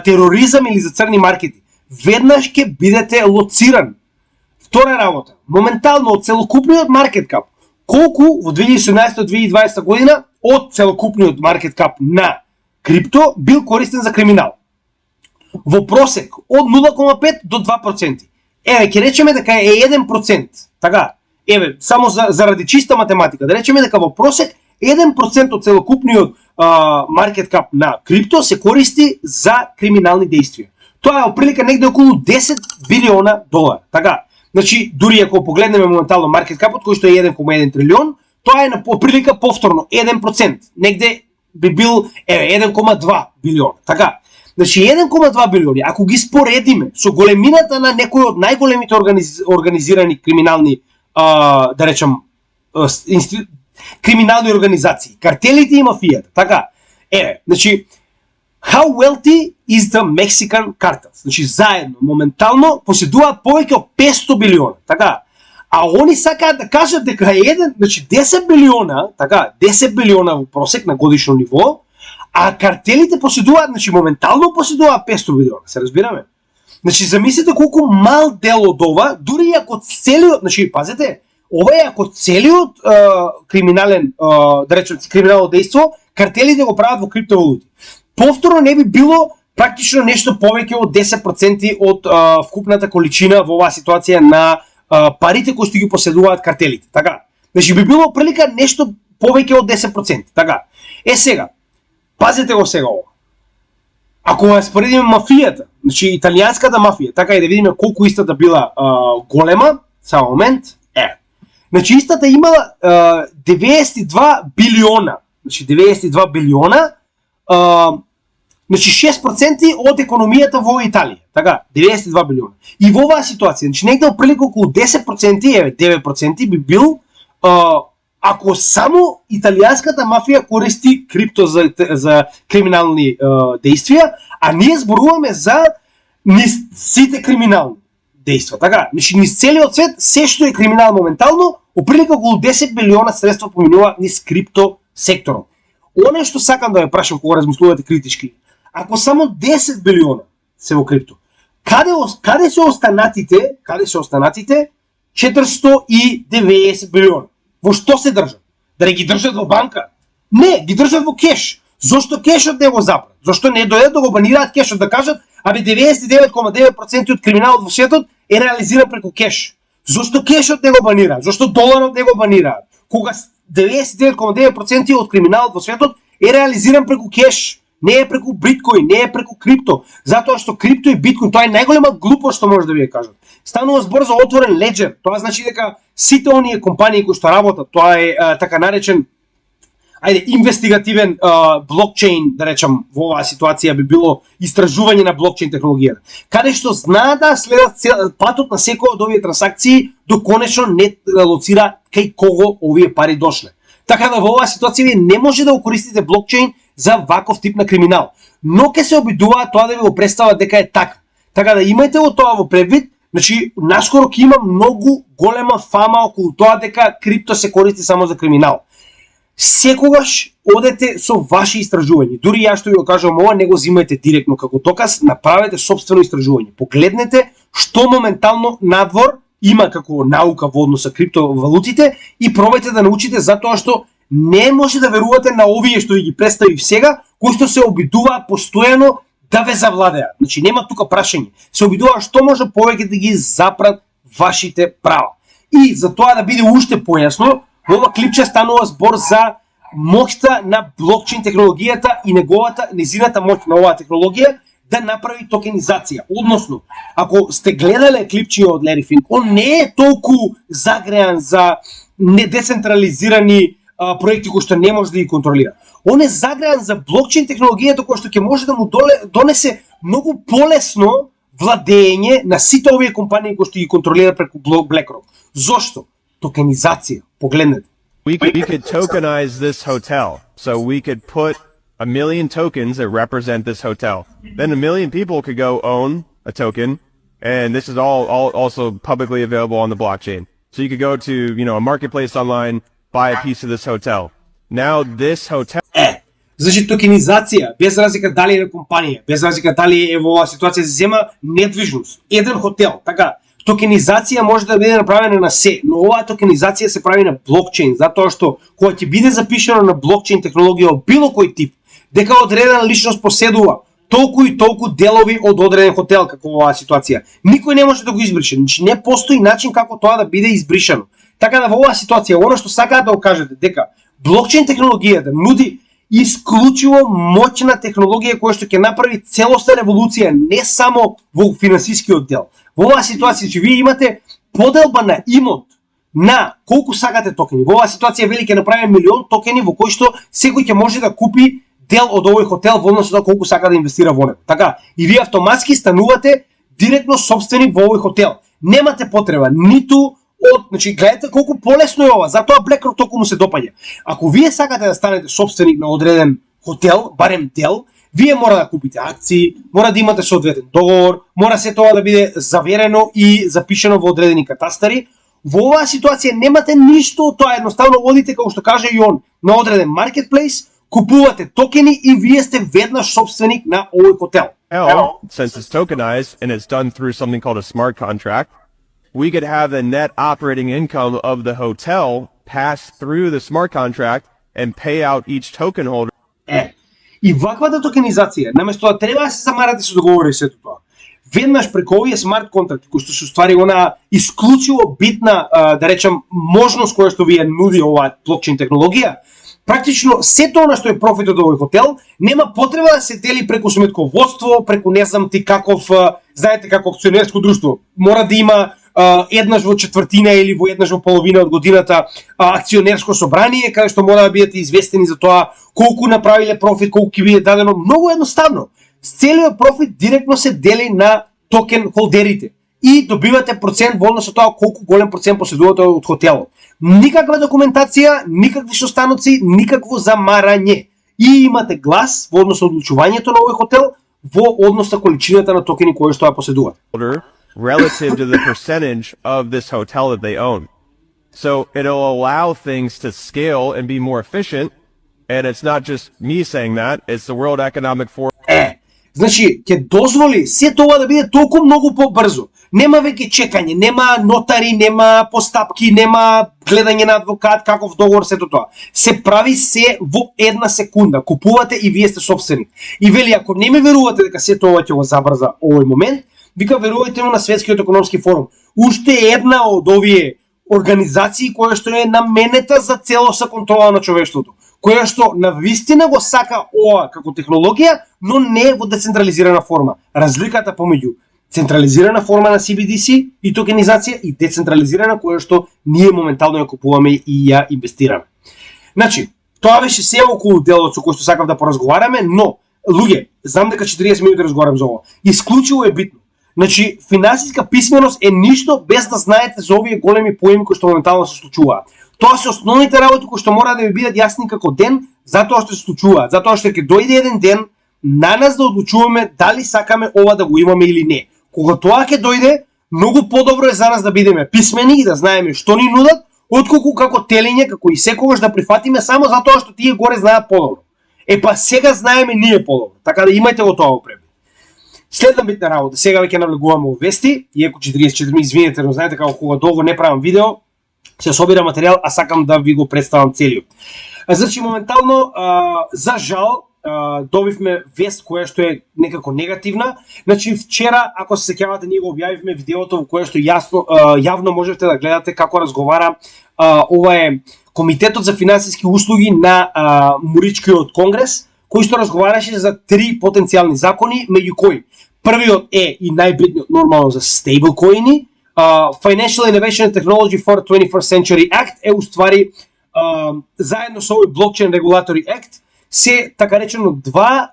тероризам или за црни маркети. Веднаш ќе бидете лоциран. Втора работа, моментално од целокупниот маркет кап, колку во 2018-2020 година од целокупниот маркет кап на крипто бил користен за криминал. Во просек од 0,5 до 2%. Еве, ќе речеме дека е 1%. Така, еве, само заради чиста математика, да речеме дека во просек 1% од целокупниот маркет кап на крипто се користи за криминални действија. Тоа е оприлика негде околу 10 билиона долари. Така, значи, дури ако погледнеме моментално маркет капот кој што е 1,1 трилион, тоа е на оприлика повторно 1%. Негде би бил 1,2 билиона. Така, значи 1,2 билиони, ако ги споредиме со големината на некои од најголемите организирани криминални, да речам, криминални организации, картелите и мафијата, така, значи, how wealthy is the Mexican cartels? Значи, заедно, моментално, поседуваат повеќе од 500 билиона, така, а они сакаат да кажат дека е значи 10 билиона, така, 10 билиона во просек на годишно ниво, а картелите поседуваат, значи моментално поседуваат 500 билиона, се разбираме? Значи замислете колку мал дел од ова, дури ако целиот, значи пазете, ова е ако целиот криминален, да речем, криминално дејство, картелите го прават во криптовалути. Повторно не би било практично нешто повеќе од 10% од вкупната количина во оваа ситуација на парите кои што ги поседуваат картелите, така. Значи би било прилика нешто повеќе од 10%, така. Сега, пазете го сега ова. Ако ја споредиме мафијата, значи италијанската мафија, така и да видиме колку истата била голема, само момент, значи истата имала 92 билиона, значи 92 билиона, значи 6% од економијата во Италија, така, 92 билиона. И во оваа ситуација, значи негде оприлика околу 10%, 9% би бил ако само италијанската мафија користи крипто за криминални действија, а ние зборуваме за сите криминални действија, така? Значи низ целиот свет се што е криминал моментално, оприлика околу 10 билиона средства поминува низ крипто секторот. Оно што сакам да ве прашам кога размислувате критички, ако само 10 билиона се во крипто, каде се останатите 490 билиона? Во што се држат? Дали ги држат во банка? Не, ги држат во кеш. Зошто кешот не го запрат? Зошто не дојдат да го банираат кешот, да кажат, абе 99,9% од криминалот во светот е реализиран преку кеш. Зошто кешот не го банираат? Зошто доларот не го банираат? Кога 99,9% од криминалот во светот е реализиран преку кеш, не е преку биткоин, не е преку крипто, затоа што крипто и биткоин тоа е најголема глупост што може да ви ја кажат. Станува збор за отворен леџер, тоа значи дека сите оние компании кои што работат, тоа е така наречен инвестигативен блокчейн, да речам, во оваа ситуација би било истражување на блокчейн технологијата, каде што знаат да следат патот на секој од овие трансакции до конечно не лоцира кај кого овие пари дошле. Така да во оваа ситуација вие не може да го користите блокчейн за ваков тип на криминал, но ке се обидуваат тоа да ви го представат дека е така. Така да имајте го тоа во предвид. Значи, наскоро ќе има многу голема фама околу тоа дека крипто се користи само за криминал. Секогаш одете со ваши истражувања. Дури ја што ви го кажувам ова, не го зимајте директно како доказ, направете сопствено истражување. Погледнете што моментално надвор има како наука во однос со криптовалутите и пробајте да научите затоа што не може да верувате на овие што ги представив сега, кои што се обидуваат постојано да ве завладеат. Значи нема тука прашање. Се обидуваат што може повеќе да ги запрат вашите права. И за тоа да биде уште појасно, во ова клипче станува збор за моќта на блокчейн технологијата и незината моќ на оваа технологија да направи токенизација. Односно, ако сте гледале клипче од Лери Финк, он не е толку загреан за недецентрализирани проекти кои што не може да ги контролира. Он е загреан за блокчейн технологијата која што ќе може да му донесе многу полесно владење на сите овие компании кои што ги контролира преку BlackRock. Зошто? Токенизација. Погледнете. We could tokenize this hotel. So we could put 1 million tokens that represent this hotel. Then 1 million people could go own a token, and this is all also publicly available on the blockchain. So you could go to, a marketplace online, buy a piece of this hotel. Now this hotel... Значи токенизација, без разлика дали е на компанија, без разлика дали е во оваа ситуација се зема недвижност, еден хотел, така. Токенизација може да биде направена на се, но оваа токенизација се прави на блокчейн, затоа што кога ќе биде запишено на блокчейн технологија од било кој тип, дека одредена личност поседува толку и толку делови од одреден хотел, како оваа ситуација, никој не може да го избрише, значи не постои начин како тоа да биде избришено. Така да во оваа ситуација, она што сакаат да го кажете, дека блокчейн технологијата нуди исклучиво моќна технологија која што ќе направи целосна револуција не само во финансискиот дел. Во оваа ситуација че вие имате поделба на имот на колку сакате токени. Во оваа ситуација вели ќе направи 1 милион токени во кои што секој ќе може да купи дел од овој хотел во однос на колку сака да инвестира во него. Така, и вие автоматски станувате директно собственик во овој хотел. Немате потреба ниту значи гледате колку полесно е ова, затоа BlackRock толку му се допаѓа. Ако вие сакате да станете собственик на одреден хотел, барем дел, вие мора да купите акции, мора да имате соодветен договор, мора се тоа да биде заверено и запишено во одредени катастари. Во оваа ситуација немате ништо од тоа, едноставно одите, како што каже и он, на одреден маркетплейс, купувате токени и вие сте веднаш собственик на овој хотел. Since it's tokenized and it's done through something called a smart contract, we could have the net operating income of the hotel pass through the smart contract and pay out each token holder. И ваквата токенизација, наместо да треба да се замарате со договори сето тоа, веднаш преку овие смарт контракти кои што се ствари она исклучиво битна, да речам, можност која што ви ја нуди оваа блокчейн технологија, практично сето она што е профит од овој хотел нема потреба да се дели преку сметководство, преку не знам ти каков, знаете како акционерско друштво, мора да има еднаш во четвртина или во еднаш во половина од годината акционерско собрание, каде што мора да бидете известени за тоа колку направиле профит, колку ќе биде дадено. Многу едноставно. Целиот профит директно се дели на токен холдерите и добивате процент во однос на тоа колку голем процент поседувате од хотелот. Никаква документација, никакви состаноци, никакво замарање. И имате глас во однос на одлучувањето на овој хотел во однос на количината на токени кои што ја поседувате. Relative to the percentage of this hotel that they own. So it'll allow things to scale and be more efficient. And it's not just me saying that, it's the World Economic Forum. Значи, ќе дозволи се тоа да биде толку многу побрзо. Нема веќе чекање, нема нотари, нема постапки, нема гледање на адвокат, каков договор, сето тоа. Се прави се во една секунда. Купувате и вие сте собственик. И вели, ако не ме верувате дека се тоа ќе го забрза овој момент, вика, верувајте му на Светскиот економски форум. Уште една од овие организации која што е наменета за целосна контрола на човештвото, која што навистина го сака ова како технологија, но не во децентрализирана форма. Разликата помеѓу централизирана форма на CBDC и токенизација и децентрализирана која што ние моментално ја купуваме и ја инвестираме. Значи, тоа беше се околу делот со кој што сакав да поразговараме, но луѓе, знам дека 40 минути разговарам за ова. Исклучиво е битно. Значи, финансиска писменост е ништо без да знаете за овие големи поеми кои што моментално се случуваат. Тоа се основните работи кои што мора да ви бидат јасни како ден, затоа што се случуваат, затоа што ќе дојде еден ден на нас да одлучуваме дали сакаме ова да го имаме или не. Кога тоа ќе дојде, многу подобро е за нас да бидеме писмени и да знаеме што ни нудат, отколку како телење, како и секогаш да прифатиме само затоа што тие горе знаат подобро. Па сега знаеме ние подобро, така да имајте го тоа опред. Следна битна работа, сега веќе навлегуваме во вести, иако 44 ми извинете, но знаете како кога долго не правам видео, се собира материјал, а сакам да ви го представам целиот. Значи моментално за жал добивме вест која што е некако негативна. Значи вчера, ако се сеќавате, ние го објавивме видеото во кое што јавно можете да гледате како разговара ова е Комитетот за финансиски услуги на Муричкиот конгрес, кој што разговараше за 3 потенцијални закони, меѓу кои првиот е и најбитниот нормално за стейблкоини. Financial Innovation and Technology for 21st Century Act е уствари заедно со овој Blockchain Regulatory Act се така речено 2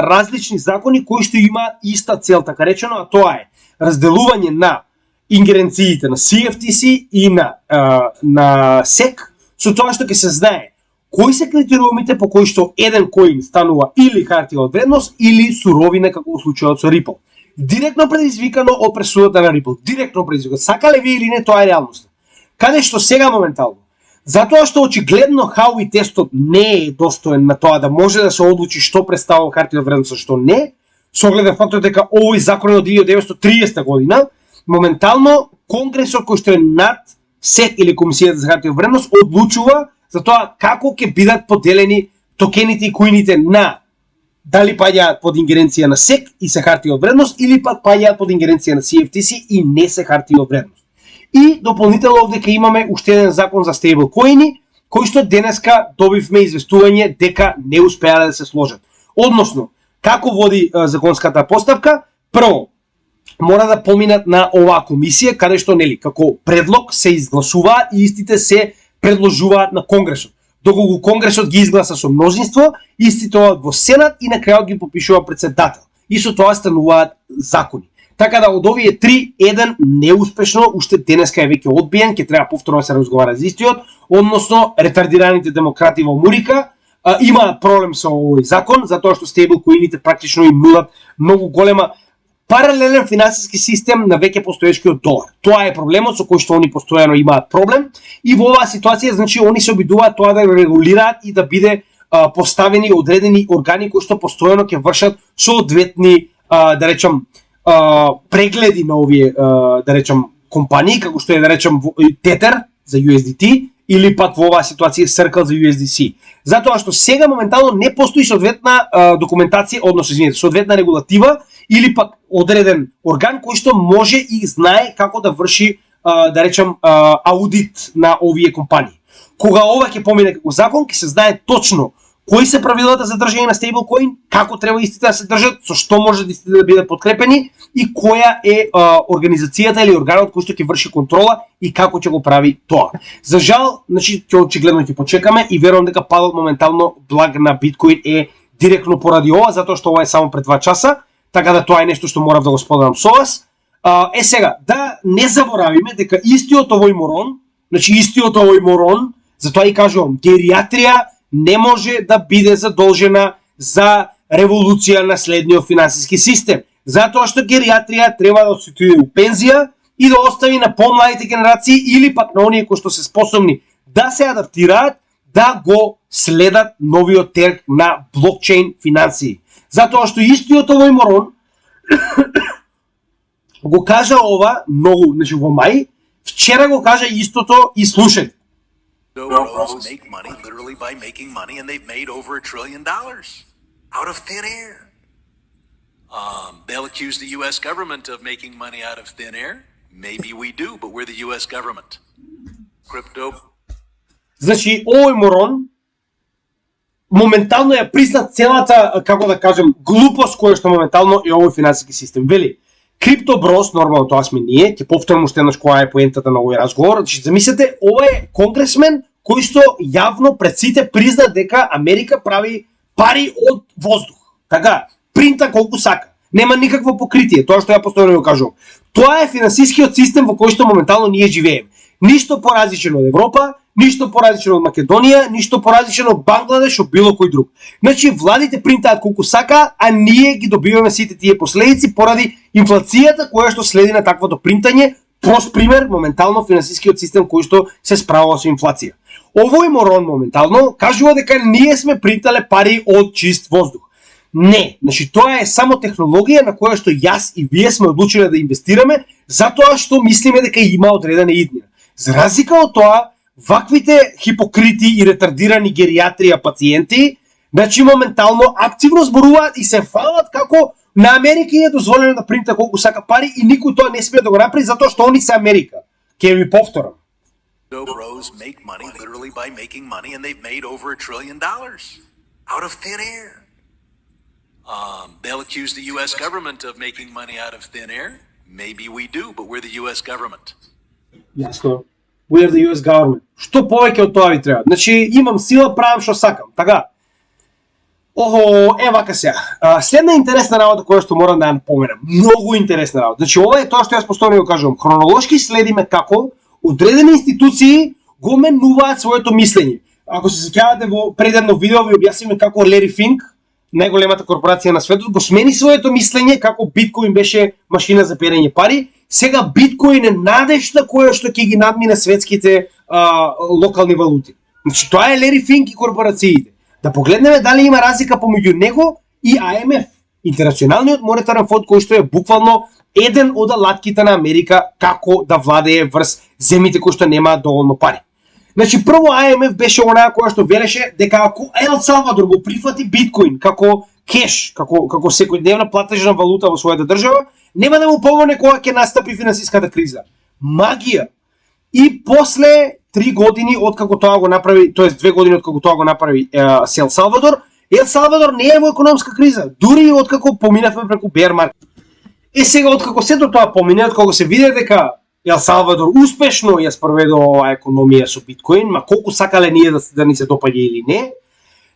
различни закони кои што има иста цел, така речено, а тоа е разделување на ингеренциите на CFTC и на SEC, со тоа што ќе се знае кои се критериумите по кои што еден коин станува или хартија од вредност или суровина, како во случајот со Ripple. Директно предизвикано од пресудата на Ripple, директно предизвикано. Сакале ви или не, тоа е реалноста. Каде што сега моментално, затоа што очигледно Хауи тестот не е достоен на тоа да може да се одлучи што представува хартија од вредност, што не, со оглед на фактот дека овој закон е од 1930 година, моментално Конгресот кој што е над СЕК или Комисијата за хартија од вредност одлучува за тоа како ќе бидат поделени токените и коините на дали паѓаат под ингеренција на SEC и се хартија од вредност или пак паѓаат под ингеренција на CFTC и не се хартија од вредност. И дополнително овде ќе имаме уште еден закон за стейблкоини, кој што денеска добивме известување дека не успеа да се сложат. Односно, како води законската постапка? Прво, мора да поминат на оваа комисија, каде што нели како предлог се изгласуваат и истите се предложуваат на Конгресот. Доколку Конгресот ги изгласа со мнозинство, истите одат во Сенат и на крајот ги подпишува председател. И со тоа стануваат закони. Така да од овие 3, еден неуспешно, уште денеска е веќе одбиен, ќе треба повторно да се разговара за истиот, односно ретардираните демократи во Мурика имаат проблем со овој закон, затоа што стейблкоините практично им нудат многу голема паралелен финансиски систем на веќе постоечкиот долар. Тоа е проблемот со кој што они постојано имаат проблем и во оваа ситуација, значи, они се обидуваат тоа да регулираат и да биде поставени одредени органи кои што постојано ќе вршат соодветни, да речам, прегледи на овие, да речам, компании, како што е, да речам, Tether за USDT или пак во оваа ситуација Circle за USDC. Затоа што сега моментално не постои соодветна документација, односно, извинете, соодветна регулатива или пак одреден орган кој што може и знае како да врши, да речем, аудит на овие компании. Кога ова ќе помине како закон, ќе се знае точно кои се правилата за држање на стейблкоин, како треба истите да се држат, со што може да бидат подкрепени и која е организацијата или органот кој што ќе врши контрола и како ќе го прави тоа. За жал, значи, ќе очигледно ќе почекаме и верувам дека падот моментално благ на биткоин е директно поради ова, затоа што ова е само пред 2 часа, така да тоа е нешто што морав да го споделам со вас. Сега, да не заборавиме дека истиот овој морон, затоа и кажувам, гериатрија не може да биде задолжена за револуција на следниот финансиски систем. Затоа што гериатрија треба да се отиде у пензија и да остави на помладите генерации или пак на оние кои што се способни да се адаптираат, да го следат новиот терк на блокчейн финансии. Затоа што истиот овој морон го кажа ова многу, значи во мај, вчера го кажа истото и слушате. Make money literally by making money, and they've made over $1 trillion out of thin air. They'll accuse the U.S. government of making money out of thin air. Maybe we do, but we're the U.S. government. Crypto. Значи, овој морон моментално ја признат целата, како да кажем, глупост која што моментално е овој финансиски систем. Вели, криптоброс, нормално тоа сме ние, ќе повторам уште еднаш која е поентата на овој разговор. Значи, замислете, ова е конгресмен кој што јавно пред сите призна дека Америка прави пари од воздух. Така, принта колку сака. Нема никакво покритие, тоа што ја постојано го кажувам. Тоа е финансискиот систем во кој што моментално ние живееме. Ништо поразличен од Европа, ништо поразличен од Македонија, ништо поразличен од Бангладеш, од било кој друг. Значи, владите принтаат колку сака, а ние ги добиваме сите тие последици поради инфлацијата која што следи на таквото принтање. Прост пример, моментално финансискиот систем кој што се справува со инфлација. Овој морон моментално кажува дека ние сме принтале пари од чист воздух. Не, значи тоа е само технологија на која што јас и вие сме одлучиле да инвестираме, затоа што мислиме дека има одредена иднина. За разлика од тоа, ваквите хипокрити и ретардирани гериатрија пациенти, значи моментално активно зборуваат и се фалат како на Америка е дозволено да принта колку сака пари и никој тоа не смее да го направи затоа што они се Америка. Ке ви повторам. Bros make money literally by making money, and they've made over $1 trillion out of thin air. They'll accuse the U.S. government of making money out of thin air. Maybe we do, but we're the U.S. government. Јасно. We are the US government. Што повеќе од тоа ви треба? Значи, имам сила, правам што сакам. Така. Охо, вака сега. Следна интересна работа која што морам да ја напоменам. Многу интересна работа. Значи, ова е тоа што јас постојано го кажувам. Хронолошки следиме како одредени институции го менуваат своето мислење. Ако се сеќавате во предедно видео ви објаснивме како Лери Финк, најголемата корпорација на светот, го смени своето мислење како биткоин беше машина за перење пари. Сега биткоин е надежда која што ќе ги надмине светските локални валути. Значи тоа е Лери Финк и корпорациите. Да погледнеме дали има разлика помеѓу него и АМФ, Интернационалниот монетарен фонд, кој што е буквално еден од алатките на Америка како да владее врз земјите кои што немаат доволно пари. Значи прво АМФ беше онаа која што велеше дека ако Ел Салвадор го прифати биткоин како кеш, како секојдневна платежна валута во својата држава, нема да му помогне кога ќе настапи финансиската криза. Магија. И после 3 години откако тоа го направи, тоест 2 години откако тоа го направи Ел Салвадор, Ел Салвадор не е во економска криза, дури и откако поминавме преку бер маркет. Сега откако сето тоа помине, откако се виде дека Ел Салвадор успешно ја спроведува оваа економија со биткоин, ма колку сакале ние да ни се допаѓа или не,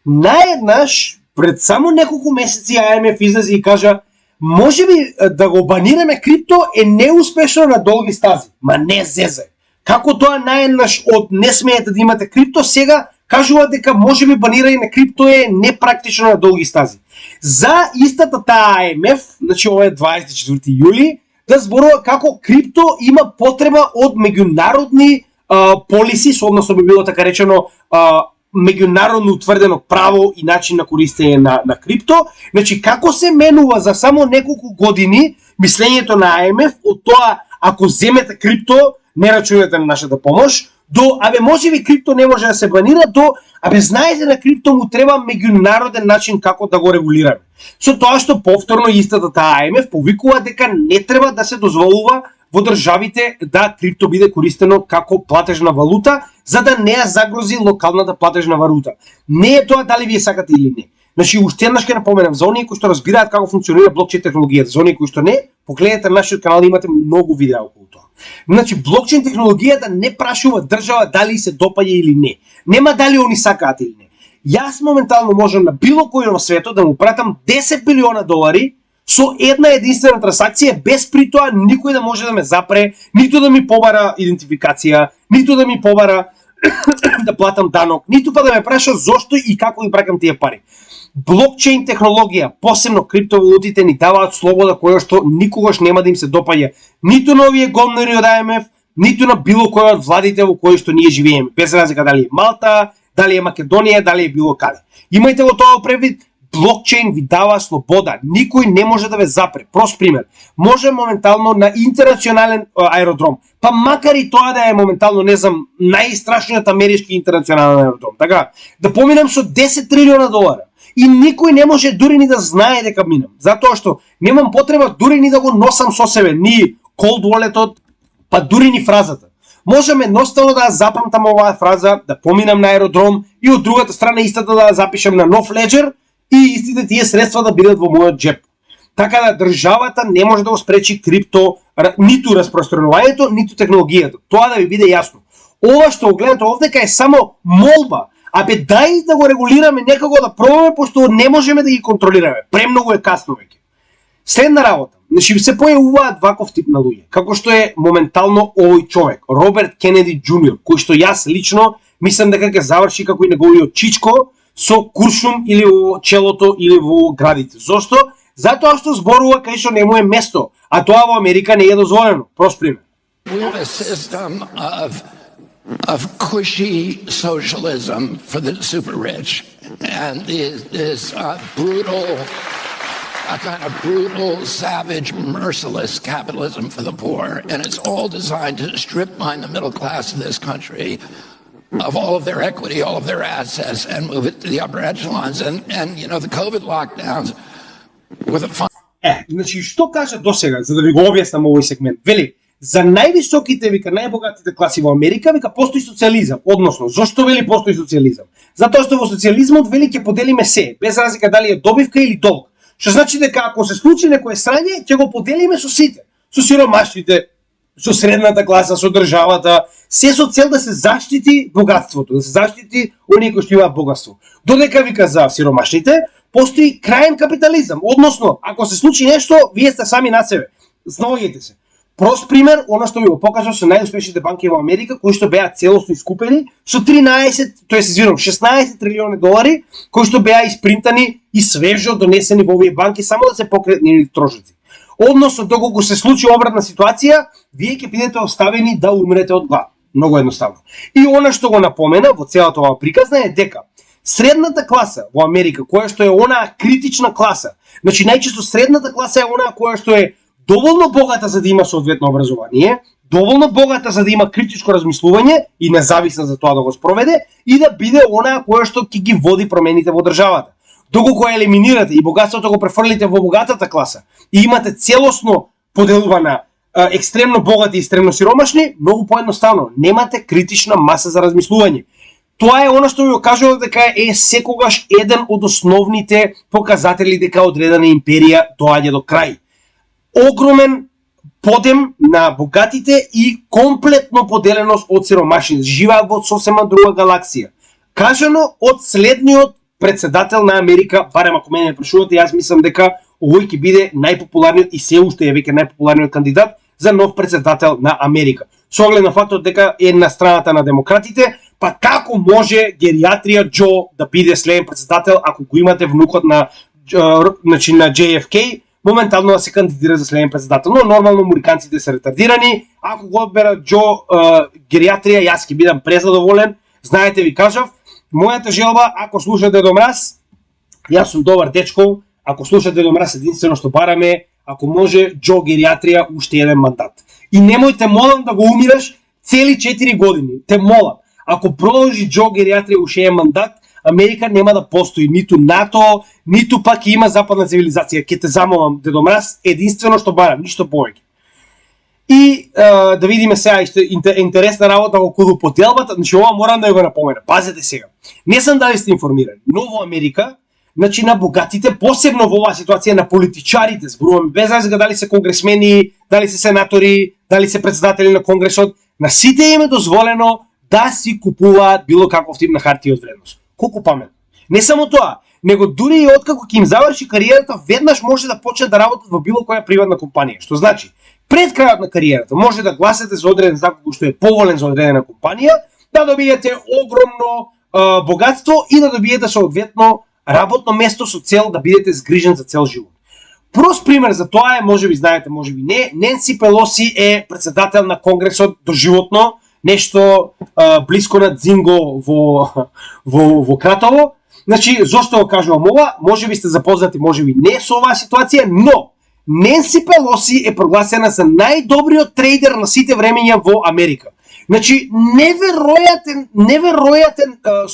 наеднаш пред само неколку месеци АМФ излезе и кажа може би да го банираме крипто е неуспешно на долги стази. Ма не зезе. Како тоа наеднаш од не смеете да имате крипто, сега кажува дека може би банирање на крипто е непрактично на долги стази. За истата таа АМФ, значи ова е 24 јули, да зборува како крипто има потреба од меѓународни полиси, односно би било така речено меѓународно утврдено право и начин на користење на крипто. Значи како се менува за само неколку години мислењето на АМФ од тоа ако земете крипто не рачунете на нашата помош, до може би крипто не може да се банира, до знаете на крипто му треба меѓународен начин како да го регулираме. Со тоа што повторно истата таа АМФ повикува дека не треба да се дозволува во државите да крипто биде користено како платежна валута, за да не ја загрози локалната платежна валута. Не е тоа дали вие сакате или не. Значи, уште еднаш ќе напоменам, за оние кои што разбираат како функционира блокчейн технологијата, за оние кои што не, погледнете нашиот канал, имате многу видеа околу тоа. Значи, блокчейн технологијата не прашува држава дали се допаѓа или не. Нема дали они сакаат или не. Јас моментално можам на било кој на светот да му пратам $10 билиона со една единствена трансакција, без при тоа никој да може да ме запре, ниту да ми побара идентификација, ниту да ми побара да платам данок, ниту па да ме праша зошто и како ги бракам тие пари. Блокчейн технологија, посебно криптовалутите ни даваат слобода која што никогаш нема да им се допаѓа ниту на овие гомнери од АМФ, ниту на било кој од владите во кои што ние живееме, без разлика дали е Малта, дали е Македонија, дали е било каде. Имајте го тоа предвид, блокчейн ви дава слобода, никој не може да ве запре. Прост пример, може моментално на интернационален аеродром, па макар и тоа да е моментално, не знам, најстрашниот амерички интернационален аеродром, така, да поминам со $10 трилиона, и никој не може дури ни да знае дека минам, затоа што немам потреба дури ни да го носам со себе, ни cold wallet-от, па дури ни фразата. Можем едноставно да запамтам оваа фраза, да поминам на аеродром и од другата страна истата да запишем на нов леџер и истите тие средства да бидат во мојот джеп. Така да државата не може да го спречи крипто, ниту распространувањето, ниту технологијата. Тоа да ви биде јасно. Ова што го гледате овдека е само молба. Дај да го регулираме некако да пробаме, пошто не можеме да ги контролираме. Премногу е касно веќе. Следна работа. Значи се појавуваат ваков тип на луѓе, како што е моментално овој човек, Роберт Кенеди Џуниор, кој што јас лично мислам дека ќе заврши како и неговиот чичко со куршум или во челото или во градите. Зошто? Затоа што зборува кај што не му е место, а тоа во Америка не е дозволено. Прост пример. We have a system of cushy socialism for the super rich, and this brutal, a kind of brutal, savage, merciless capitalism for the poor, and it's all designed to strip mine the middle class of this country of all of their equity, all of their assets, and move it to the upper echelons. And the COVID lockdowns with a Значи, што кажа досега, за да ви го објаснам овој сегмент? Вели, за највисоките, вика, најбогатите класи во Америка, вика, постои социјализам. Односно, зошто вели постои социјализам? Затоа што во социјализмот вели ќе поделиме се, без разлика дали е добивка или долг. Што значи дека ако се случи некое срање, ќе го поделиме со сите, со сиромашните, со средната класа, со државата, се со цел да се заштити богатството, да се заштити оние кои што имаат богатство. Додека вика за сиромашните, постои крајен капитализам. Односно, ако се случи нешто, вие сте сами на себе. Снаоѓете се. Прост пример, она што ви го покажав со најуспешните банки во Америка, кои што беа целосно искупени со 16 трилиони долари, кои што беа испринтани и свежо донесени во овие банки само да се покријат нивните трошоци. Односно, доколку се случи обратна ситуација, вие ќе бидете оставени да умрете од глад. Многу едноставно. И она што го напомена во целата оваа приказна е дека средната класа во Америка, која што е онаа критична класа, значи најчесто средната класа е онаа која што е доволно богата за да има соодветно образование, доволно богата за да има критичко размислување и независна за тоа да го спроведе и да биде онаа која што ќе ги води промените во државата. Доколку ја елиминирате и богатството го префрлите во богатата класа и имате целосно поделувана екстремно богати и екстремно сиромашни, многу поедноставно, немате критична маса за размислување. Тоа е она што ви кажувам дека е секогаш еден од основните показатели дека одредена империја доаѓа до крај. Огромен подем на богатите и комплетно поделеност од сиромашните. Живеат во сосема друга галаксија. Кажано од следниот председател на Америка, барем ако мене прашувате, јас мислам дека овој ќе биде најпопуларниот и се уште е веќе најпопуларниот кандидат за нов председател на Америка. Со оглед на фактот дека е на страната на демократите, па како може гериатрија Џо да биде следен председател ако го имате внукот на JFK, моментално да се кандидира за следен председател. Но нормално американците се ретардирани. Ако го одберат Џо гериатрија, јас ќе бидам презадоволен. Знаете, ви кажав, мојата желба, ако слушате до мраз, јас сум добар дечко, ако слушате до мраз, единствено што бараме, ако може Џо гериатрија уште еден мандат. И немојте, молам, да го умираш цели 4 години. Те молам. Ако продолжи Џо гериатрија уште еден мандат, Америка нема да постои ниту НАТО, ниту пак има западна цивилизација. Ке те замолам, Дедо Мраз, единствено што барам, ништо повеќе. И да видиме сега интересна работа околу поделбата, значи ова морам да го напомена. Пазете сега. Не сам дали сте информирани, но во Америка, значи на богатите, посебно во оваа ситуација на политичарите, зборуваме без разлика дали се конгресмени, дали се сенатори, дали се председатели на конгресот, на сите им е дозволено да си купуваат било каков тип на хартија од вредност. Колку паметно. Не само тоа, него дури и откако ќе им заврши кариерата, веднаш може да почне да работат во било која приватна компанија. Што значи, пред крајот на кариерата може да гласате за одреден закон што е поволен за одредена компанија, да добиете огромно богатство и да добиете соодветно работно место со цел да бидете згрижен за цел живот. Прост пример за тоа е, можеби знаете, можеби не, Ненси Пелоси е председател на Конгресот доживотно, нешто блиско на Дзинго во Кратово. Значи, зошто го кажувам ова? Можеби сте запознати, можеби не со оваа ситуација, но Ненси Пелоси е прогласена за најдобриот трейдер на сите времења во Америка. Значи, неверојатен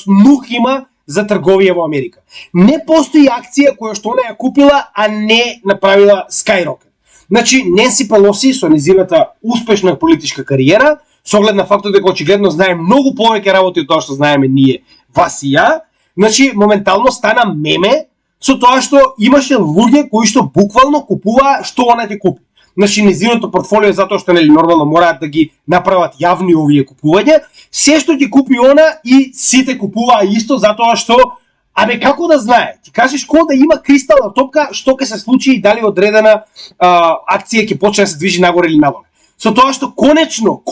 нух има за трговија во Америка. Не постои акција која што она ја купила, а не направила skyrocket. Значи, Ненси Пелоси со нејзината успешна политичка кариера, со оглед на фактот дека очигледно знае многу повеќе работи од тоа што знаеме ние, вас и ја, значи моментално стана меме со тоа што имаше луѓе кои што буквално купуваа што она ќе купи. Значи нејзиното портфолио затоа што нели нормално мораат да ги направат јавни овие купувања, се што ќе купи она и сите купуваа исто затоа што како да знае? Ти кажеш кој да има кристална топка што ќе се случи и дали одредена акција ќе почне да се движи нагоре или надоле. Со тоа што конечно,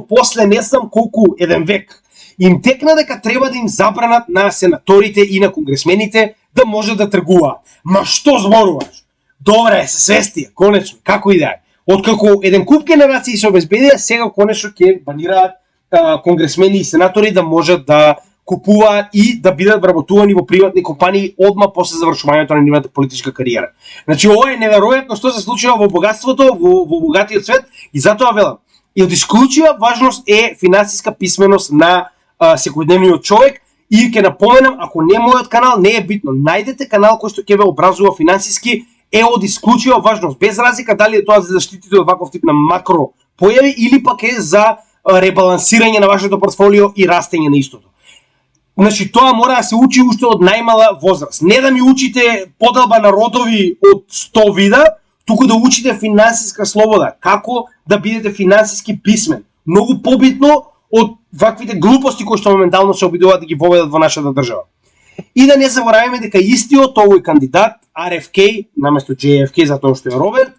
после не знам колку еден век, им текна дека треба да им забранат на сенаторите и на конгресмените да може да тргуваат. Ма што зборуваш? Добре, се свестија, конечно, како и да е. Откако еден куп генерации се обезбедија, сега конечно ќе банираат конгресмени и сенатори да можат да купуваат и да бидат вработувани во приватни компании одма после завршувањето на нивната политичка кариера. Значи ова е неверојатно што се случува во богатството, во богатиот свет и затоа велам. И од исклучива важност е финансиска писменост на секојдневниот човек. И ќе напоменам, ако не мојот канал, не е битно. Најдете канал кој што ќе ве образува финансиски, е од исклучива важност, без разлика дали е тоа за заштитите од ваков тип на макро појави или пак е за ребалансирање на вашето портфолио и растење на истото. Значи тоа мора да се учи уште од најмала возраст. Не да ми учите поделба на родови од 100 вида, туку да учите финансиска слобода, како да бидете финансиски писмен. Многу побитно од ваквите глупости кои што моментално се обидуваат да ги воведат во нашата држава. И да не забораваме дека истиот овој кандидат, RFK, наместо JFK затоа што е Роберт,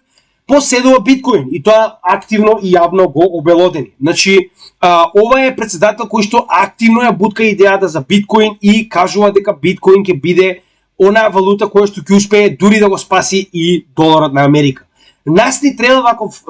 поседува биткоин и тоа активно и јавно го обелодени. Значи, ова е председател кој што активно ја бутка идејата за биткоин и кажува дека биткоин ќе биде онаа валута која што ќе успее дури да го спаси и доларот на Америка. Нас ни треба ваков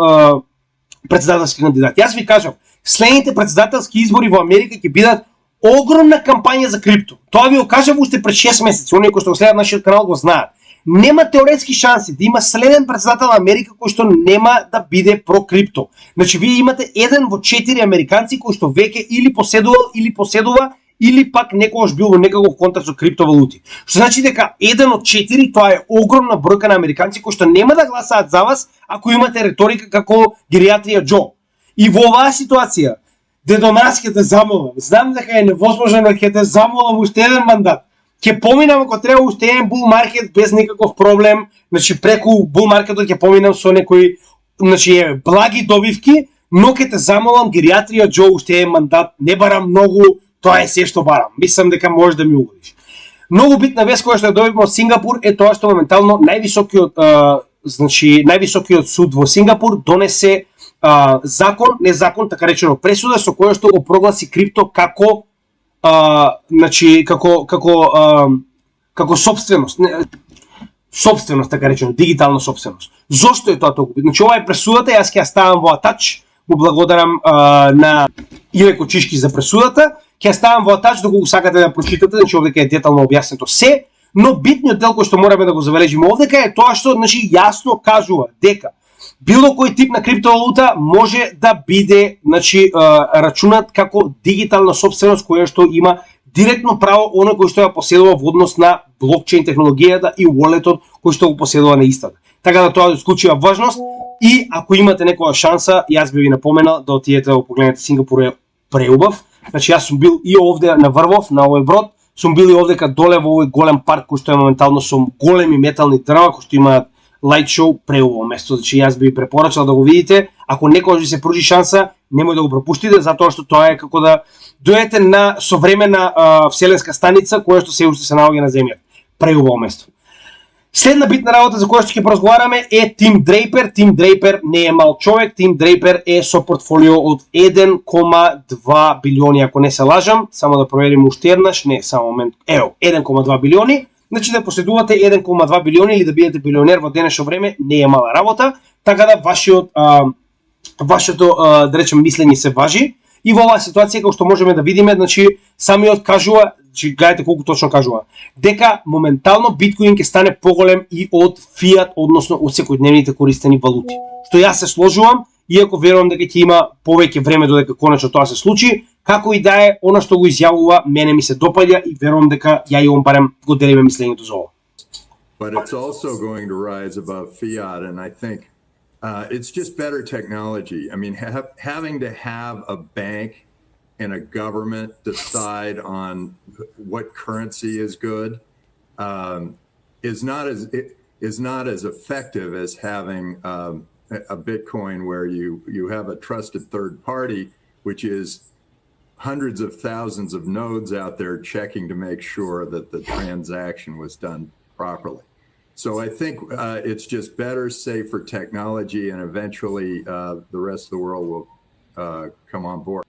председателски кандидат. Јас ви кажам, следните председателски избори во Америка ќе бидат огромна кампања за крипто. Тоа ви го кажав уште пред 6 месеци, оние кои што следат нашиот канал го знаат. Нема теоретски шанси да има следен председател на Америка кој што нема да биде про крипто. Значи вие имате 1 во 4 американци кои што веќе или поседува или пак некогаш бил во некаков контакт со криптовалути. Што значи дека 1 од 4 тоа е огромна бројка на американци кои што нема да гласаат за вас ако имате реторика како Гериатрија Џо. И во оваа ситуација дедо нас ќе те замолам. Знам дека е невозможно, ќе те замолам уште еден мандат. Ќе поминам ако треба уште еден бул маркет без никаков проблем. Значи преку бул маркетот ќе поминам со некои благи добивки, но ќе те замолам Гериатрија Џо уште еден мандат. Не барам многу, тоа е се што барам. Мислам дека можеш да ми угодиш. Многу битна вест која што ја добивме од Сингапур е тоа што моментално највисокиот суд во Сингапур донесе закон, не закон, така речено пресуда со која што го прогласи крипто како како собственост, собственост, така речено, дигитална собственост. Зошто е тоа толку битно? Значи ова е пресудата, јас ќе ја ставам во атач, му благодарам на Ивеко Чишки за пресудата, ќе ја ставам во атач доколку го сакате да прочитате, значи овдека е детално објаснето се, но битниот дел кој што мораме да го забележиме овдека е тоа што значи јасно кажува дека било кој тип на криптовалута може да биде рачунат како дигитална собственост која што има директно право оној кој што ја поседува во однос на блокчейн технологијата и walletот кој што го поседува на истата. Така да тоа е исклучива важност и ако имате некоја шанса, јас би ви напоменал да отидете да го погледнете. Сингапур е преубав. Значи јас сум бил и овде на Врвов, на овој брод, сум бил и овдека доле во овој голем парк кој што е моментално со големи метални дрва кои што имаат лајт шоу, преубаво место. Значи јас би препорачал да го видите. Ако некогаш ви се пружи шанса, немој да го пропуштите, затоа што тоа е како да дојдете на современа вселенска станица која што се уште се наоѓа на земјата. Преубаво место. Следна битна работа за која што ќе поразговараме е Тим Дрейпер. Тим Дрейпер не е мал човек, Тим Дрейпер е со портфолио од 1,2 билиони, ако не се лажам, само да проверим уште еднаш, не, само момент, ево, 1,2 билиони. Значи да поседувате 1,2 билиони или да бидете билионер во денешно време не е мала работа, така да вашето да речем мислење се важи. И во оваа ситуација како што можеме да видиме, значи самиот кажува, значи гледате колку точно кажува, дека моментално биткоин ќе стане поголем и од фиат, односно од секојдневните користени валути. Што јас се сложувам, иако верувам дека ќе има повеќе време додека конечно тоа се случи, како и да е, она што го изјавува мене ми се допаѓа и верувам дека ја и он барем го делиме мислењето за ова. But it's also going to rise above fiat, and I think it's just better technology. I mean, having to have a bank and a government decide on what currency is good is not as effective as having a Bitcoin where you have a trusted third party, which is hundreds of thousands of nodes out there checking to make sure that the transaction was done properly. So I think it's just better, safer technology, and eventually the rest of the world will come on board.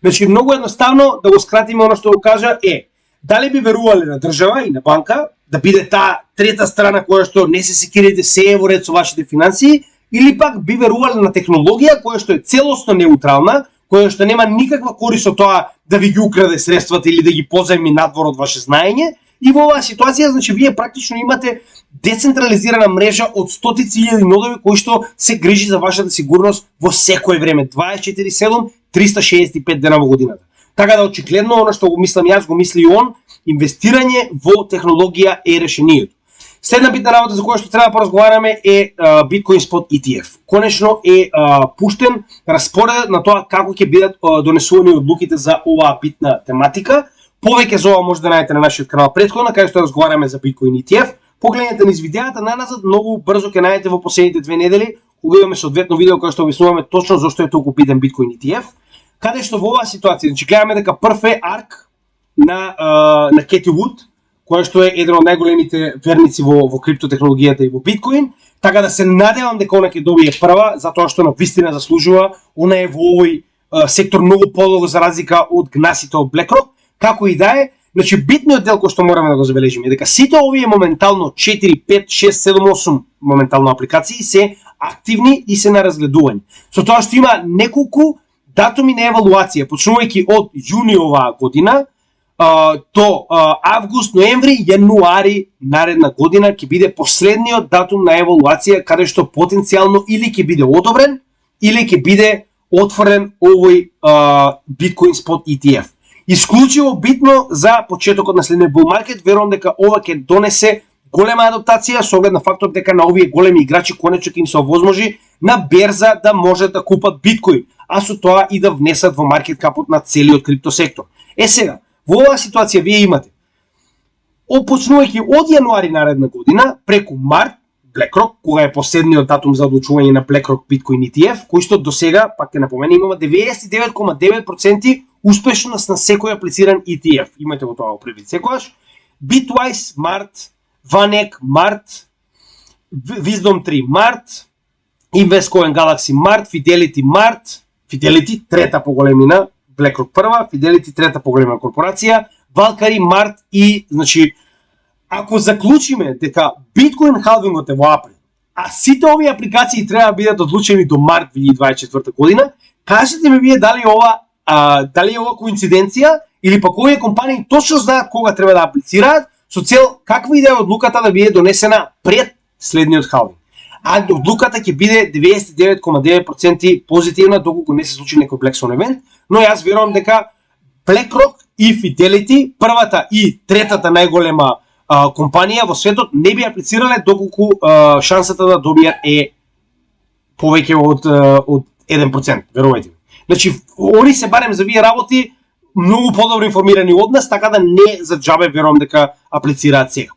Значи многу едноставно да го скратиме оно што го кажа е, дали би верувале на држава и на банка да биде таа трета страна која што не се секирате се во ред со вашите финансии, или пак би верувале на технологија која што е целосно неутрална, која што нема никаква корист од тоа да ви ги украде средствата или да ги позајми надвор од ваше знаење. И во оваа ситуација, значи, вие практично имате децентрализирана мрежа од стотици илјади нодови кои што се грижи за вашата сигурност во секое време, 24/7, 365 дена во годината. Така да очигледно оно што го мислам јас, го мисли и он, инвестирање во технологија е решението. Следна битна работа за која што треба да поразговараме е Bitcoin Spot ETF. Конечно е пуштен распоредот на тоа како ќе бидат донесувани одлуките за оваа битна тематика. Повеќе за ова може да најдете на нашиот канал претходно, каде што разговараме за Bitcoin ETF. Погледнете низ видеата наназад, многу брзо ќе најдете во последните 2 недели, кога имаме соодветно видео кое што објаснуваме точно зошто е толку битен Bitcoin ETF. Каде што во оваа ситуација, значи гледаме дека прв е ARK на Кети Вуд, кој што е еден од најголемите верници во криптотехнологијата и во биткоин, така да се надевам дека она ќе добие прва, затоа што навистина заслужува, она е во овој сектор многу подолго за разлика од гнасите од BlackRock, како и да е. Значи битниот дел кој што мораме да го забележиме е дека сите овие моментално 4, 5, 6, 7, 8 моментално апликации се активни и се на разгледување. Со тоа што има неколку датуми на евалуација, почнувајќи од јуни оваа година, до август, ноември, јануари наредна година ќе биде последниот датум на евалуација каде што потенцијално или ќе биде одобрен или ќе биде отворен овој Bitcoin Spot ETF. Исклучиво битно за почетокот на следниот bull market, верувам дека ова ќе донесе голема адаптација со оглед на фактот дека на овие големи играчи конечно ќе им се овозможи на берза да можат да купат биткоин, а со тоа и да внесат во маркет капот на целиот криптосектор. Сега, во оваа ситуација вие имате почнувајќи од јануари наредна година преку март BlackRock, кога е последниот датум за одлучување на BlackRock Bitcoin ETF, кој што досега, пак ќе напоменам, имаме 99,9% успешност на секој аплициран ETF. Имате го тоа предвид секогаш. Bitwise март, Vanek март, Wisdom 3 март, Investcoin Galaxy март, Fidelity март, Fidelity трета по големина, BlackRock прва, Fidelity трета по големина корпорација, Valkyrie март и, значи, ако заклучиме дека Bitcoin халвингот е во април, а сите овие апликации треба да бидат одлучени до март 2024 година, кажете ми вие дали е ова коинциденција или пак овие компании точно знаат кога треба да аплицираат со цел каква и да е одлуката да биде донесена пред следниот халвинг. А одлуката ќе биде 99,9% позитивна доколку не се случи некој Black Swan евент, но јас верувам дека BlackRock и Fidelity, првата и третата најголема компанија во светот, не би аплицирале доколку шансата да добијат е повеќе од 1%, верувајте ми. Значи, они се барем за вие работи многу подобро информирани од нас, така да не за џабе верувам дека аплицираат сега.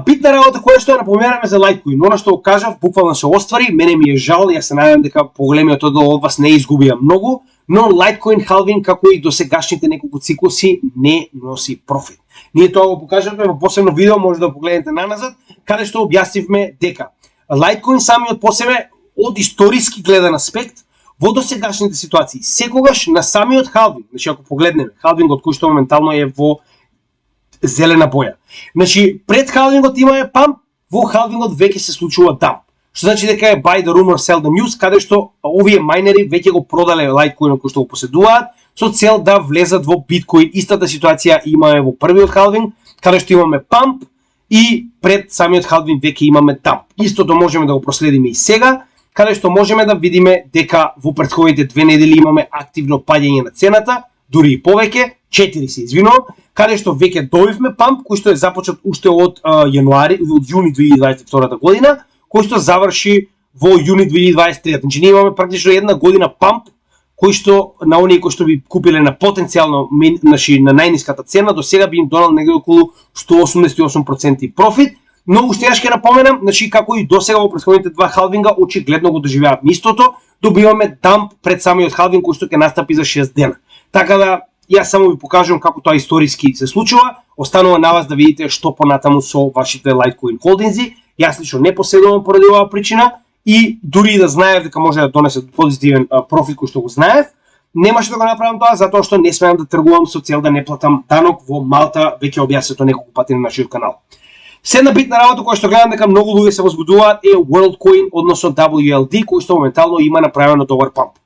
Битна работа која што ја напоменаме за Litecoin, она што го кажав буквално се оствари, мене ми е жал, јас се надевам дека поголемиот одел од вас не изгубија многу, но Litecoin халвинг како и досегашните неколку циклуси не носи профит. Ние тоа го покажавме во посебно видео, може да погледнете наназад, каде што објаснивме дека Litecoin самиот по себе од историски гледан аспект во досегашните ситуации, секогаш на самиот халвинг, значи ако погледнеме, халвингот кој што моментално е во зелена боја. Значи, пред халвингот имаме памп, во халвингот веќе се случува дамп. Што значи дека е buy the rumor, sell the news, каде што овие майнери веќе го продале Litecoin кој што го поседуваат, со цел да влезат во биткоин. Истата ситуација имаме во првиот халвинг, каде што имаме памп и пред самиот халвинг веќе имаме дамп. Истото можеме да го проследиме и сега, каде што можеме да видиме дека во претходните 2 недели имаме активно паѓање на цената, дури и повеќе, 4 се извинувам, каде што веќе добивме памп кој што е започнат уште од јуни 2022 година, кој што заврши во јуни 2023. Значи ние имаме практично една година памп кој што на оние кои што би купиле на потенцијално на најниската цена, до сега би им донал негде околу 188% профит. Но уште јас ќе напоменам, значи како и досега во претходните 2 халвинга очигледно го доживеавме истото, добиваме дамп пред самиот халвинг кој што ќе настапи за 6 дена. Така да јас само ви покажувам како тоа историски се случува, останува на вас да видите што понатаму со вашите Litecoin холдинзи. Јас лично не поседувам поради оваа причина и дури да знаев дека може да донесе позитивен профит кој што го знаев, немаше да го направам тоа затоа што не смеам да тргувам со цел да не платам данок во Малта, веќе објаснето неколку пати на нашиот канал. Седна битна работа која што гледам дека многу луѓе се возбудуваат е WorldCoin, односно WLD, кој што моментално има направено добар памп.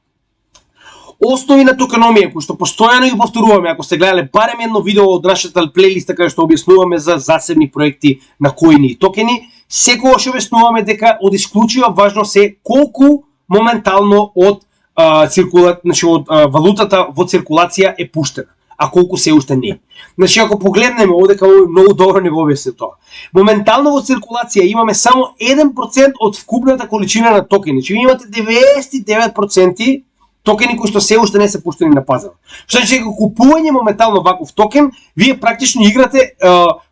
Основи на токеномија кои што постојано ги повторуваме, ако сте гледале барем едно видео од нашата плейлиста каде што објаснуваме за засебни проекти на коини и токени, секогаш објаснуваме дека од исклучива важност е колку моментално од значи валутата во циркулација е пуштена, а колку се уште не. Значи ако погледнеме овде како многу добро не го објасни тоа. Моментално во циркулација имаме само 1% од вкупната количина на токени. Значи имате 99% токени кои што се уште не се пуштени на пазар. Што значи дека купување моментално ваков токен, вие практично играте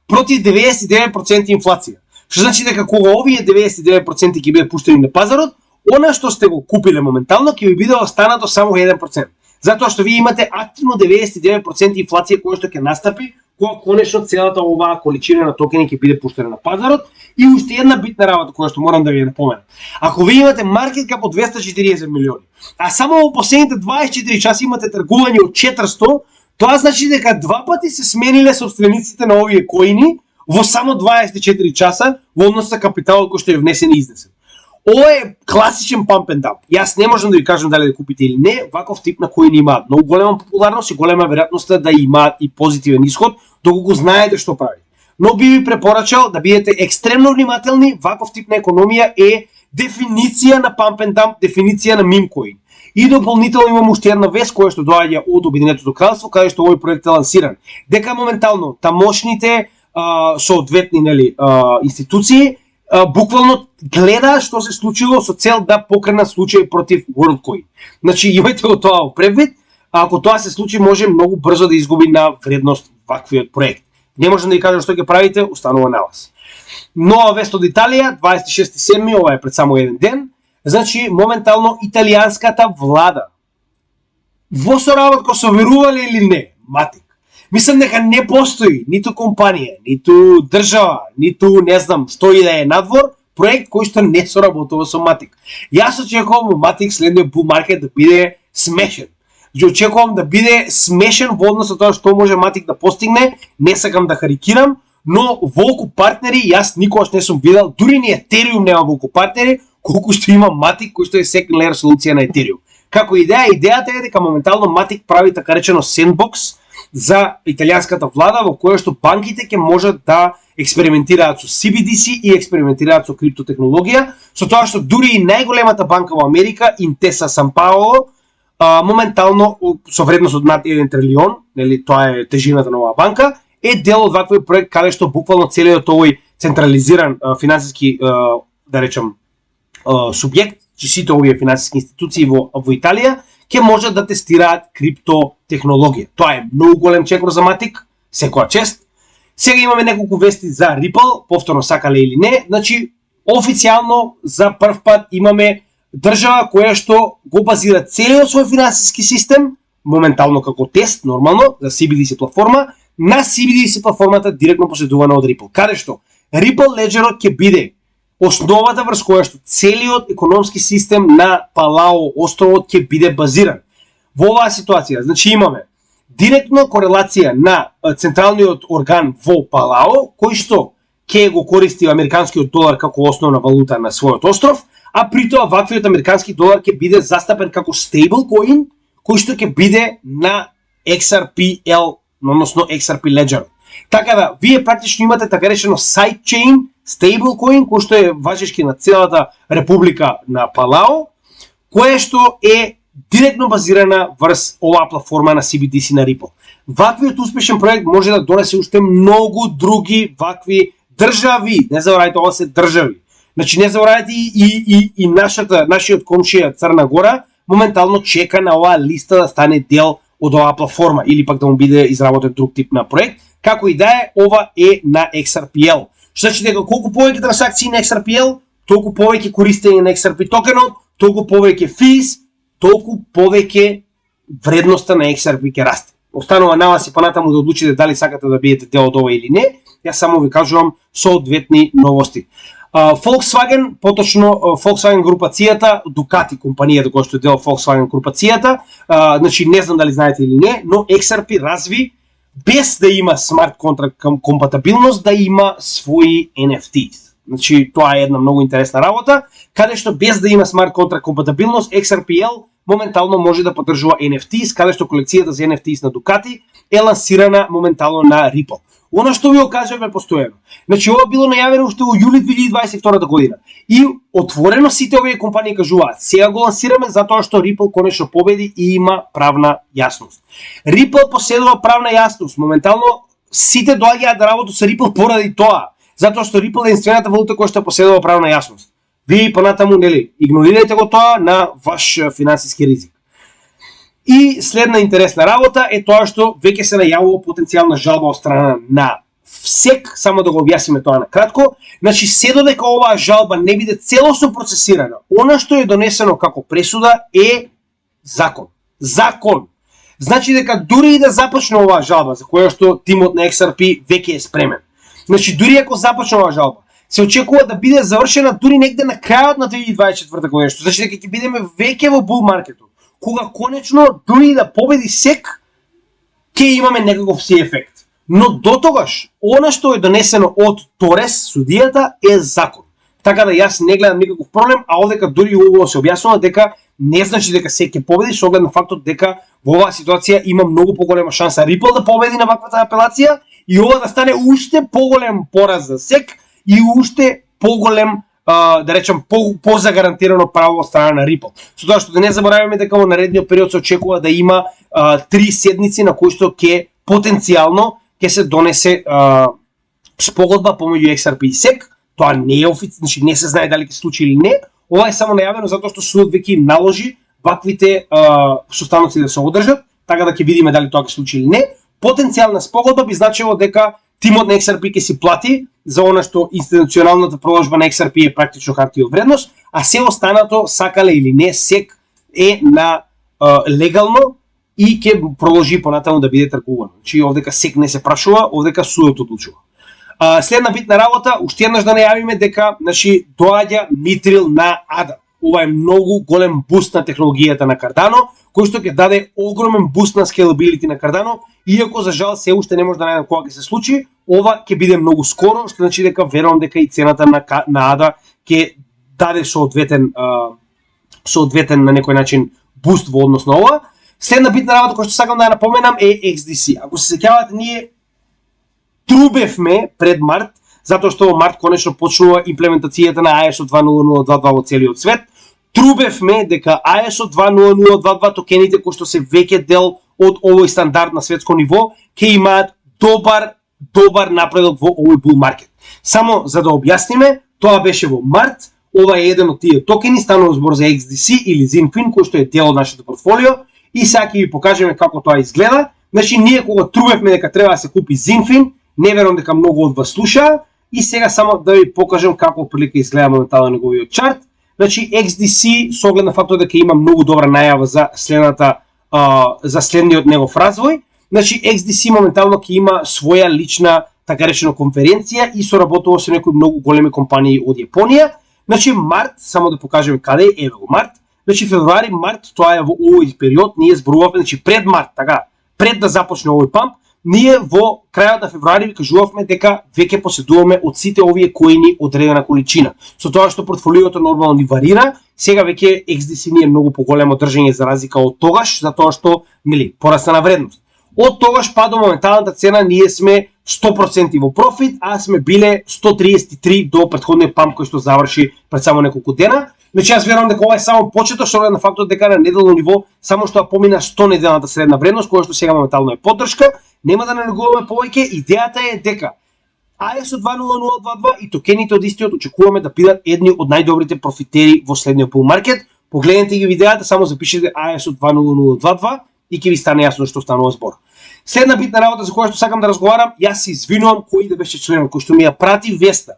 против 99% инфлација. Што значи дека кога овие 99% ќе бидат пуштени на пазарот, она што сте го купиле моментално ќе ви биде останато само 1%. Затоа што вие имате активно 99% инфлација која што ќе настапи кога конечно целата оваа количина на токени ќе биде пуштена на пазарот. И уште една битна работа која што морам да ви ја напоменам. Ако вие имате маркет кап од 240 милиони, а само во последните 24 часа имате тргување од 400, тоа значи дека два пати се смениле собствениците на овие коини во само 24 часа во однос на капиталот кој што е внесен и изнесен. Ова е класичен pump and dump. Јас не можам да ви кажам дали да купите или не, ваков тип на коини имаат многу голема популарност и голема веројатност да имаат и позитивен исход, доколку знаете што правите. Но би ви препорачал да бидете екстремно внимателни, ваков тип на економија е дефиниција на pump and dump, дефиниција на meme coin. И дополнително имам уште една вест која што доаѓа од Обединетото кралство, каде што овој проект е лансиран. Дека моментално тамошните соодветни институции буквално гледа што се случило со цел да покренат случај против WorldCoin. Значи имајте го тоа во предвид, а ако тоа се случи може многу брзо да изгуби на вредност ваквиот проект. Не можам да ви кажам што ќе правите, останува на вас. Нова вест од Италија, 26.7, ова е пред само еден ден. Значи моментално италијанската влада во соработка со верувале или не, матик. Мислам дека не постои ниту компанија, ниту држава, ниту не знам што и да е надвор, проект кој што не соработува со Матик. Јас очекувам Матик следниот bull market да биде смешен. Очекувам да биде смешен во однос на тоа што може Матик да постигне, не сакам да карикирам, но волку партнери јас никогаш не сум видел, дури ни Ethereum нема волку партнери, колку што има Матик кој што е second layer солуција на Ethereum. Како идеја, идејата е дека моментално Матик прави така речено sandbox за италијанската влада во која што банките ќе можат да експериментираат со CBDC и експериментираат со криптотехнологија, со тоа што дури и најголемата банка во Америка, Intesa Sanpaolo, моментално со вредност од над 1 трилион, нели тоа е тежината на оваа банка, е дел од ваквиот проект каде што буквално целиот овој централизиран финансиски да речем субјект, сите овие финансиски институции во Италија ќе можат да тестираат криптотехнологија. Тоа е многу голем чекор за Матик, секоја чест. Сега имаме неколку вести за Ripple, повторно сакале или не, значи официјално за прв пат имаме држава која што го базира целиот свој финансиски систем, моментално како тест, нормално, за CBDC платформа, на CBDC платформата директно поседувана од Ripple. Каде што Ripple Ledgerот ќе биде основата врз која што целиот економски систем на Палао островот ќе биде базиран. Во оваа ситуација, значи имаме директно корелација на централниот орган во Палао, кој што ќе го користи американскиот долар како основна валута на својот остров, а при тоа ваквиот американски долар ќе биде застапен како stablecoin, кој што ќе биде на XRPL, односно XRP Ledger. Така да, вие практично имате така речено sidechain stablecoin, кој што е важечки на целата република на Палао, која што е директно базирана врз оваа платформа на CBDC на Ripple. Ваквиот успешен проект може да донесе уште многу други вакви држави. Не заборавајте, ова се држави. Значи не заборавајте и нашиот комшија Црна Гора моментално чека на оваа листа да стане дел од оваа платформа или пак да му биде изработен друг тип на проект. Како и да е, ова е на XRPL. Што значи дека колку повеќе трансакции на XRPL, толку повеќе користење на XRP токенот, толку повеќе fees, толку повеќе вредноста на XRP ќе расте. Останува на вас и понатаму да одлучите дали сакате да бидете дел од ова или не. Јас само ви кажувам соодветни новости. Volkswagen, поточно Volkswagen групацијата, Ducati компанијата која што е дел Volkswagen групацијата, значи не знам дали знаете или не, но XRP разви без да има смарт контракт компатабилност, да има своји NFTs. Значи тоа е една многу интересна работа, каде што без да има смарт контракт компатабилност, XRPL моментално може да поддржува NFTs, каде што колекцијата за NFTs на Ducati е лансирана моментално на Ripple. Оно што ви окажуваме постојано. Значи ова било најавено уште во јули 2022 година. И отворено сите овие компании кажуваат, сега го лансираме затоа што Ripple конечно победи и има правна јасност. Ripple поседува правна јасност. Моментално сите доаѓаат да работат со Ripple поради тоа, затоа што Ripple е единствената валута која што поседува правна јасност. Вие понатаму нели игнорирајте го тоа на ваш финансиски ризик. И следна интересна работа е тоа што веќе се најавува потенцијална жалба од страна на СЕК, само да го објасниме тоа на кратко. Значи, се додека оваа жалба не биде целосно процесирана, она што е донесено како пресуда е закон. Закон. Значи дека дури и да започне оваа жалба, за која што тимот на XRP веќе е спремен. Значи, дури ако започне оваа жалба, се очекува да биде завршена дури негде на крајот на 2024 година, што значи дека ќе бидеме веќе во бул маркетот, кога конечно дури да победи СЕК, ќе имаме некаков си ефект. Но до тогаш, она што е донесено од Торес, судијата, е закон. Така да јас не гледам никаков проблем, а овдека дури убаво се објаснува дека не значи дека СЕК ќе победи, со оглед на фактот дека во оваа ситуација има многу поголема шанса Ripple да победи на ваквата апелација и ова да стане уште поголем пораз за СЕК и уште поголем, да речем, позагарантирано право од страна на Ripple. Со тоа што да не забораваме дека во наредниот период се очекува да има 3 седмици на кои што ќе потенцијално ќе се донесе спогодба помеѓу XRP и SEC. Тоа не е значи не се знае дали ќе се случи или не. Ова е само најавено затоа што судот веќе им наложи ваквите состаноци да се одржат, така да ќе видиме дали тоа ќе се случи или не. Потенцијална спогодба би значило дека тимот на XRP ќе си плати за она што институционалната проложба на XRP е практично хартија од вредност, а се останато, сакале или не, SEC е на легално и ќе продолжи понатаму да биде тргувано. Значи овдека SEC не се прашува, овдека судот одлучува. Следна битна работа, уште еднаш да најавиме дека значи доаѓа Митрил на ADA. Ова е многу голем буст на технологијата на Cardano, кој што ќе даде огромен буст на scalability на Cardano, иако за жал се уште не може да најдем кога ќе се случи. Ова ќе биде многу скоро, што значи дека верувам дека и цената на ADA ќе даде соодветен на некој начин буст во однос на ова. Следна битна работа која што сакам да ја напоменам е XDC. Ако се сеќавате, ние трубевме пред март, затоа што во март конечно почнува имплементацијата на ISO 20022 во целиот свет. Трубевме дека ISO 20022 токените кои што се веќе дел од овој стандард на светско ниво ќе имаат добар напредок во овој бул маркет. Само за да објасниме, тоа беше во март. Ова е еден од тие токени, станува збор за XDC или Zinfin, кој што е дел од нашето портфолио, и сега ќе ви покажеме како тоа изгледа. Значи ние кога трубевме дека треба да се купи Zinfin, не верувам дека многу од вас слушаа, и сега само да ви покажам како прилика изгледа моментално неговиот чарт. Значи XDC со оглед на фактот дека има многу добра најава за следниот негов развој. Значи XDC моментално ќе има своја лична така речено конференција и соработува со некои многу големи компании од Јапонија. Значи март, само да покажеме каде е, еве го март. Значи февруари, март, тоа е во овој период, ние зборувавме, значи пред март, така, пред да започне овој памп, ние во крајот на февруари ви кажувавме дека веќе поседуваме од сите овие коини одредена количина. Со тоа што портфолиото нормално ни варира, сега веќе XDC ни е многу поголемо држање за разлика од тогаш, затоа што нели порасна на вредност. Од тогаш па до моменталната цена ние сме 100% во профит, а сме биле 133 до претходниот памп кој што заврши пред само неколку дена. Значи јас верувам дека ова е само почеток со оглед на фактот дека на неделно ниво само што помина 100 неделната средна вредност, која што сега моментално е поддршка. Нема да нанегуваме повеќе, идејата е дека ISO 20022 и токените од истиот очекуваме да бидат едни од најдобрите профитери во следниот bull маркет. Погледнете ги видеата, само запишете ISO 20022 и ќе ви стане јасно што станува збор. Следна битна работа за која што сакам да разговарам, јас се извинувам кој да беше членот кој што ми ја прати веста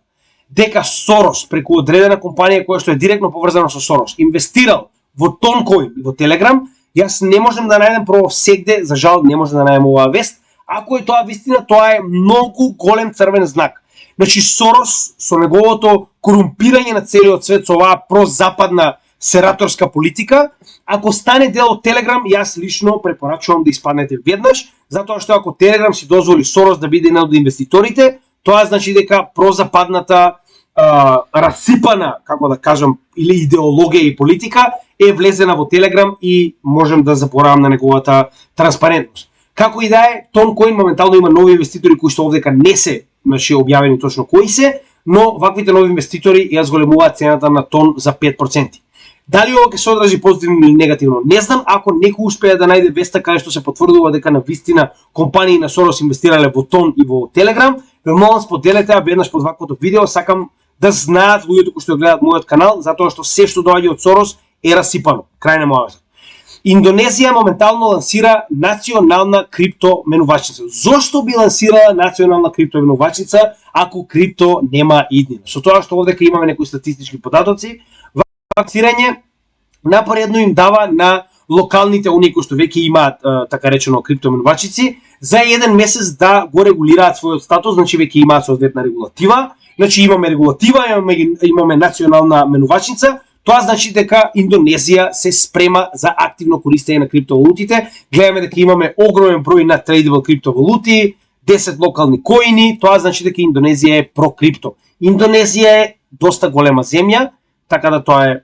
дека Сорос преку одредена компанија која што е директно поврзана со Сорос инвестирал во Toncoin и во Telegram. Јас не можам да најдем прво сегде, за жал не можам да најдем оваа вест. Ако е тоа вистина, тоа е многу голем црвен знак. Значи Сорос со неговото корумпирање на целиот свет со оваа прозападна сераторска политика, ако стане дел од Telegram, јас лично препорачувам да испаднете веднаш, затоа што ако Telegram си дозволи Сорос да биде еден од инвеститорите, тоа значи дека прозападната расипана, како да кажам, или идеологија и политика е влезена во Telegram и можем да заборавам на неговата транспарентност. Како и да е, Toncoin моментално има нови инвеститори кои што овдека не се објавени точно кои се, но ваквите нови инвеститори ја зголемуваат цената на тон за 5%. Дали ова ќе се одрази позитивно или негативно, не знам. Ако некој успее да најде веста каде што се потврдува дека на вистина компании на Сорос инвестирале во Тон и во Телеграм, ве молам споделете веднаш под ваквото видео. Сакам да знаат луѓето кои што гледаат мојот канал, затоа што се што доаѓа од Сорос е расипано. Крај на мојот. Индонезија моментално лансира национална криптоменувачница. Зошто би лансирала национална криптоменувачница ако крипто нема иднина? Со тоа што овдека имаме некои статистички податоци, вакцирање напоредно им дава на локалните оние кои што веќе имаат така речено криптоменувачници за еден месец да го регулираат својот статус, значи веќе имаат соодветна регулатива. Значи имаме регулатива, имаме национална менувачница. Тоа значи дека Индонезија се спрема за активно користење на криптовалутите. Гледаме дека имаме огромен број на трейдабл криптовалути, 10 локални коини, тоа значи дека Индонезија е про крипто. Индонезија е доста голема земја, така да тоа е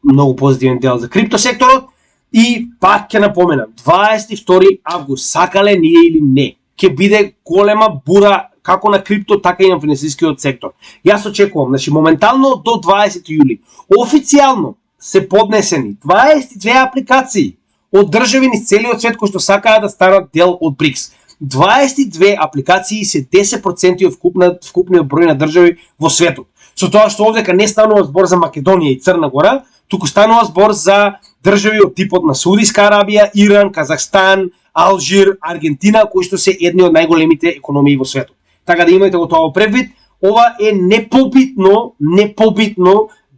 многу позитивен дел за криптосекторот. И пак ќе напоменам, 22 август, сакале ние или не, ќе биде голема бура како на крипто, така и на финансискиот сектор. Јас очекувам, значи моментално до 20 јули, официјално се поднесени 22 апликации од држави низ целиот свет кои што сакаат да станат дел од БРИКС. 22 апликации се 10% од вкупниот број на држави во светот. Со тоа што овдека не станува збор за Македонија и Црна Гора, туку станува збор за држави од типот на Саудиска Арабија, Иран, Казахстан, Алжир, Аргентина, кои што се едни од најголемите економии во светот. Така да имајте го тоа предвид. Ова е непобитно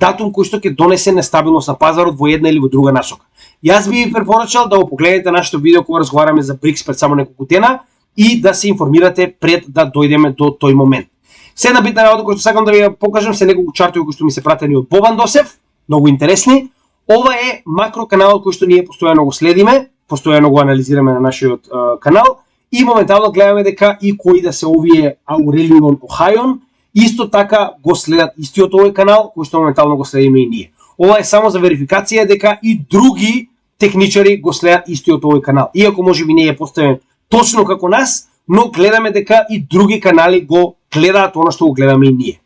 датум кој што ќе донесе нестабилност на пазарот во една или во друга насока. Јас би ви препорачал да го погледнете нашето видео кога разговараме за БРИКС пред само неколку дена и да се информирате пред да дојдеме до тој момент. Се една битна работа која што сакам да ви ја покажам се неколку чартови кои што ми се пратени од Бобан Досев, многу интересни. Ова е макроканалот кој што ние постојано го следиме, постојано го анализираме на нашиот канал и моментално гледаме дека и кои да се овие Аурелион Охајон исто така го следат истиот овој канал кој што моментално го следиме и ние. Ова е само за верификација дека и други техничари го следат истиот овој канал. Иако можеби не е поставен точно како нас, но гледаме дека и други канали го гледаат она што го гледаме и ние.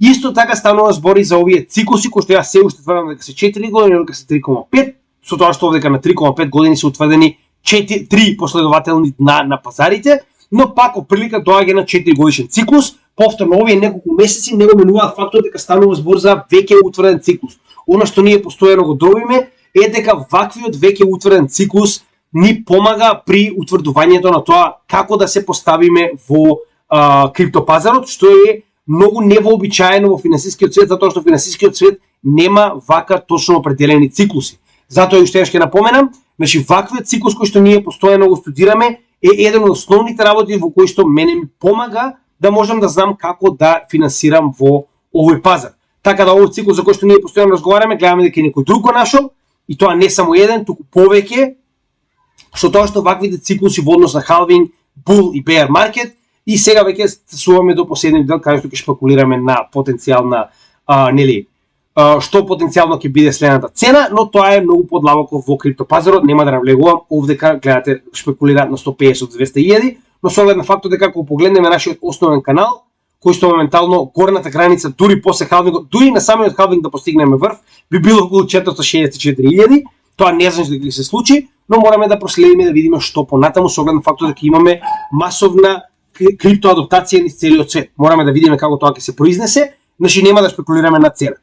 Исто така станува збори за овие циклуси кои што јас се уште тврдам дека се 4 години, дека се 3,5, со тоа што овдека на 3,5 години се утврдени 3 последователни дна на пазарите, но пак оприлика доаѓа на 4 годишен циклус. Повторно овие неколку месеци не го менуваат фактот дека станува збор за веќе утврден циклус. Она што ние постојано го дробиме е дека ваквиот веќе утврден циклус ни помага при утврдувањето на тоа како да се поставиме во криптопазарот, што е многу невообичаено во финансискиот свет, затоа што финансискиот свет нема вака точно определени циклуси. Затоа уште ќе напоменам, значи ваквиот циклус кој што ние постојано го студираме е еден од основните работи во кои што мене ми помага да можам да знам како да финансирам во овој пазар. Така да овој циклус за кој што ние постојано разговараме, гледаме дека некој друг го нашол и тоа не само еден, туку повеќе, што тоа што ваквите циклуси во однос на халвинг, бул и беар маркет. И сега веќе стасуваме до последниот дел каде што ќе шпекулираме на потенцијална што потенцијално ќе биде следната цена, но тоа е многу подлабоко во криптопазарот, нема да навлегувам. Овдека гледате шпекулираат на 150-200 но со оглед на фактот дека ако погледнеме нашиот основен канал, кој што моментално горната граница дури после халвингот, дури на самиот халвинг да постигнеме врв, би било околу 464.000. Тоа не значи дека ќе се случи, но мораме да проследиме да видиме што понатаму со оглед на фактот дека имаме масовна криптоадаптација низ целиот свет. Мораме да видиме како тоа ќе се произнесе, значи нема да шпекулираме на цена.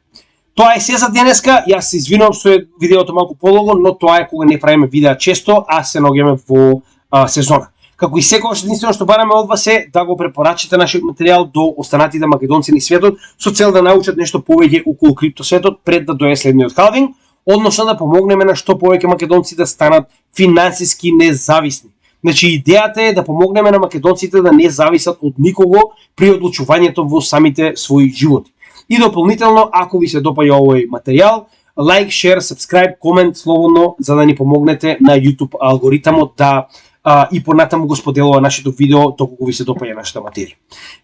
Тоа е се за денеска. Јас се извинувам што е видеото малку подолго, но тоа е кога не правиме видеа често, а се наоѓаме во сезона. Како и секогаш единствено што бараме од вас е да го препорачате нашиот материјал до останатите македонци низ светот со цел да научат нешто повеќе околу криптосветот пред да дое следниот халвинг, односно да помогнеме на што повеќе македонци да станат финансиски независни. Значи идејата е да помогнеме на македонците да не зависат од никого при одлучувањето во самите своји животи. И дополнително, ако ви се допаѓа овој материјал, лайк, шер, сабскрајб, комент слободно за да ни помогнете на YouTube алгоритмот да и понатаму го споделува нашето видео доколку ви се допаѓа нашата материја.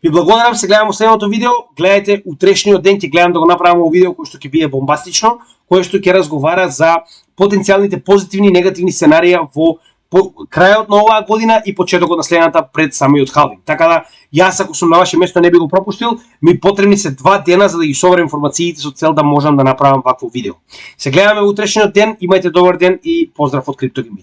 Ви благодарам, се гледаме следното видео. Гледајте утрешниот ден, ќе гледам да го направам овој видео кој што ќе биде бомбастично, кој што ќе разговара за потенцијалните позитивни и негативни сценарија во крајот на оваа година и почетокот на следната пред самиот халвинг. Така да, јас ако сум на ваше место не би го пропуштил, ми потребни се 2 дена за да ги соберам информациите со цел да можам да направам вакво видео. Се гледаме утрешниот ден, имајте добар ден и поздрав од CryptoGaming.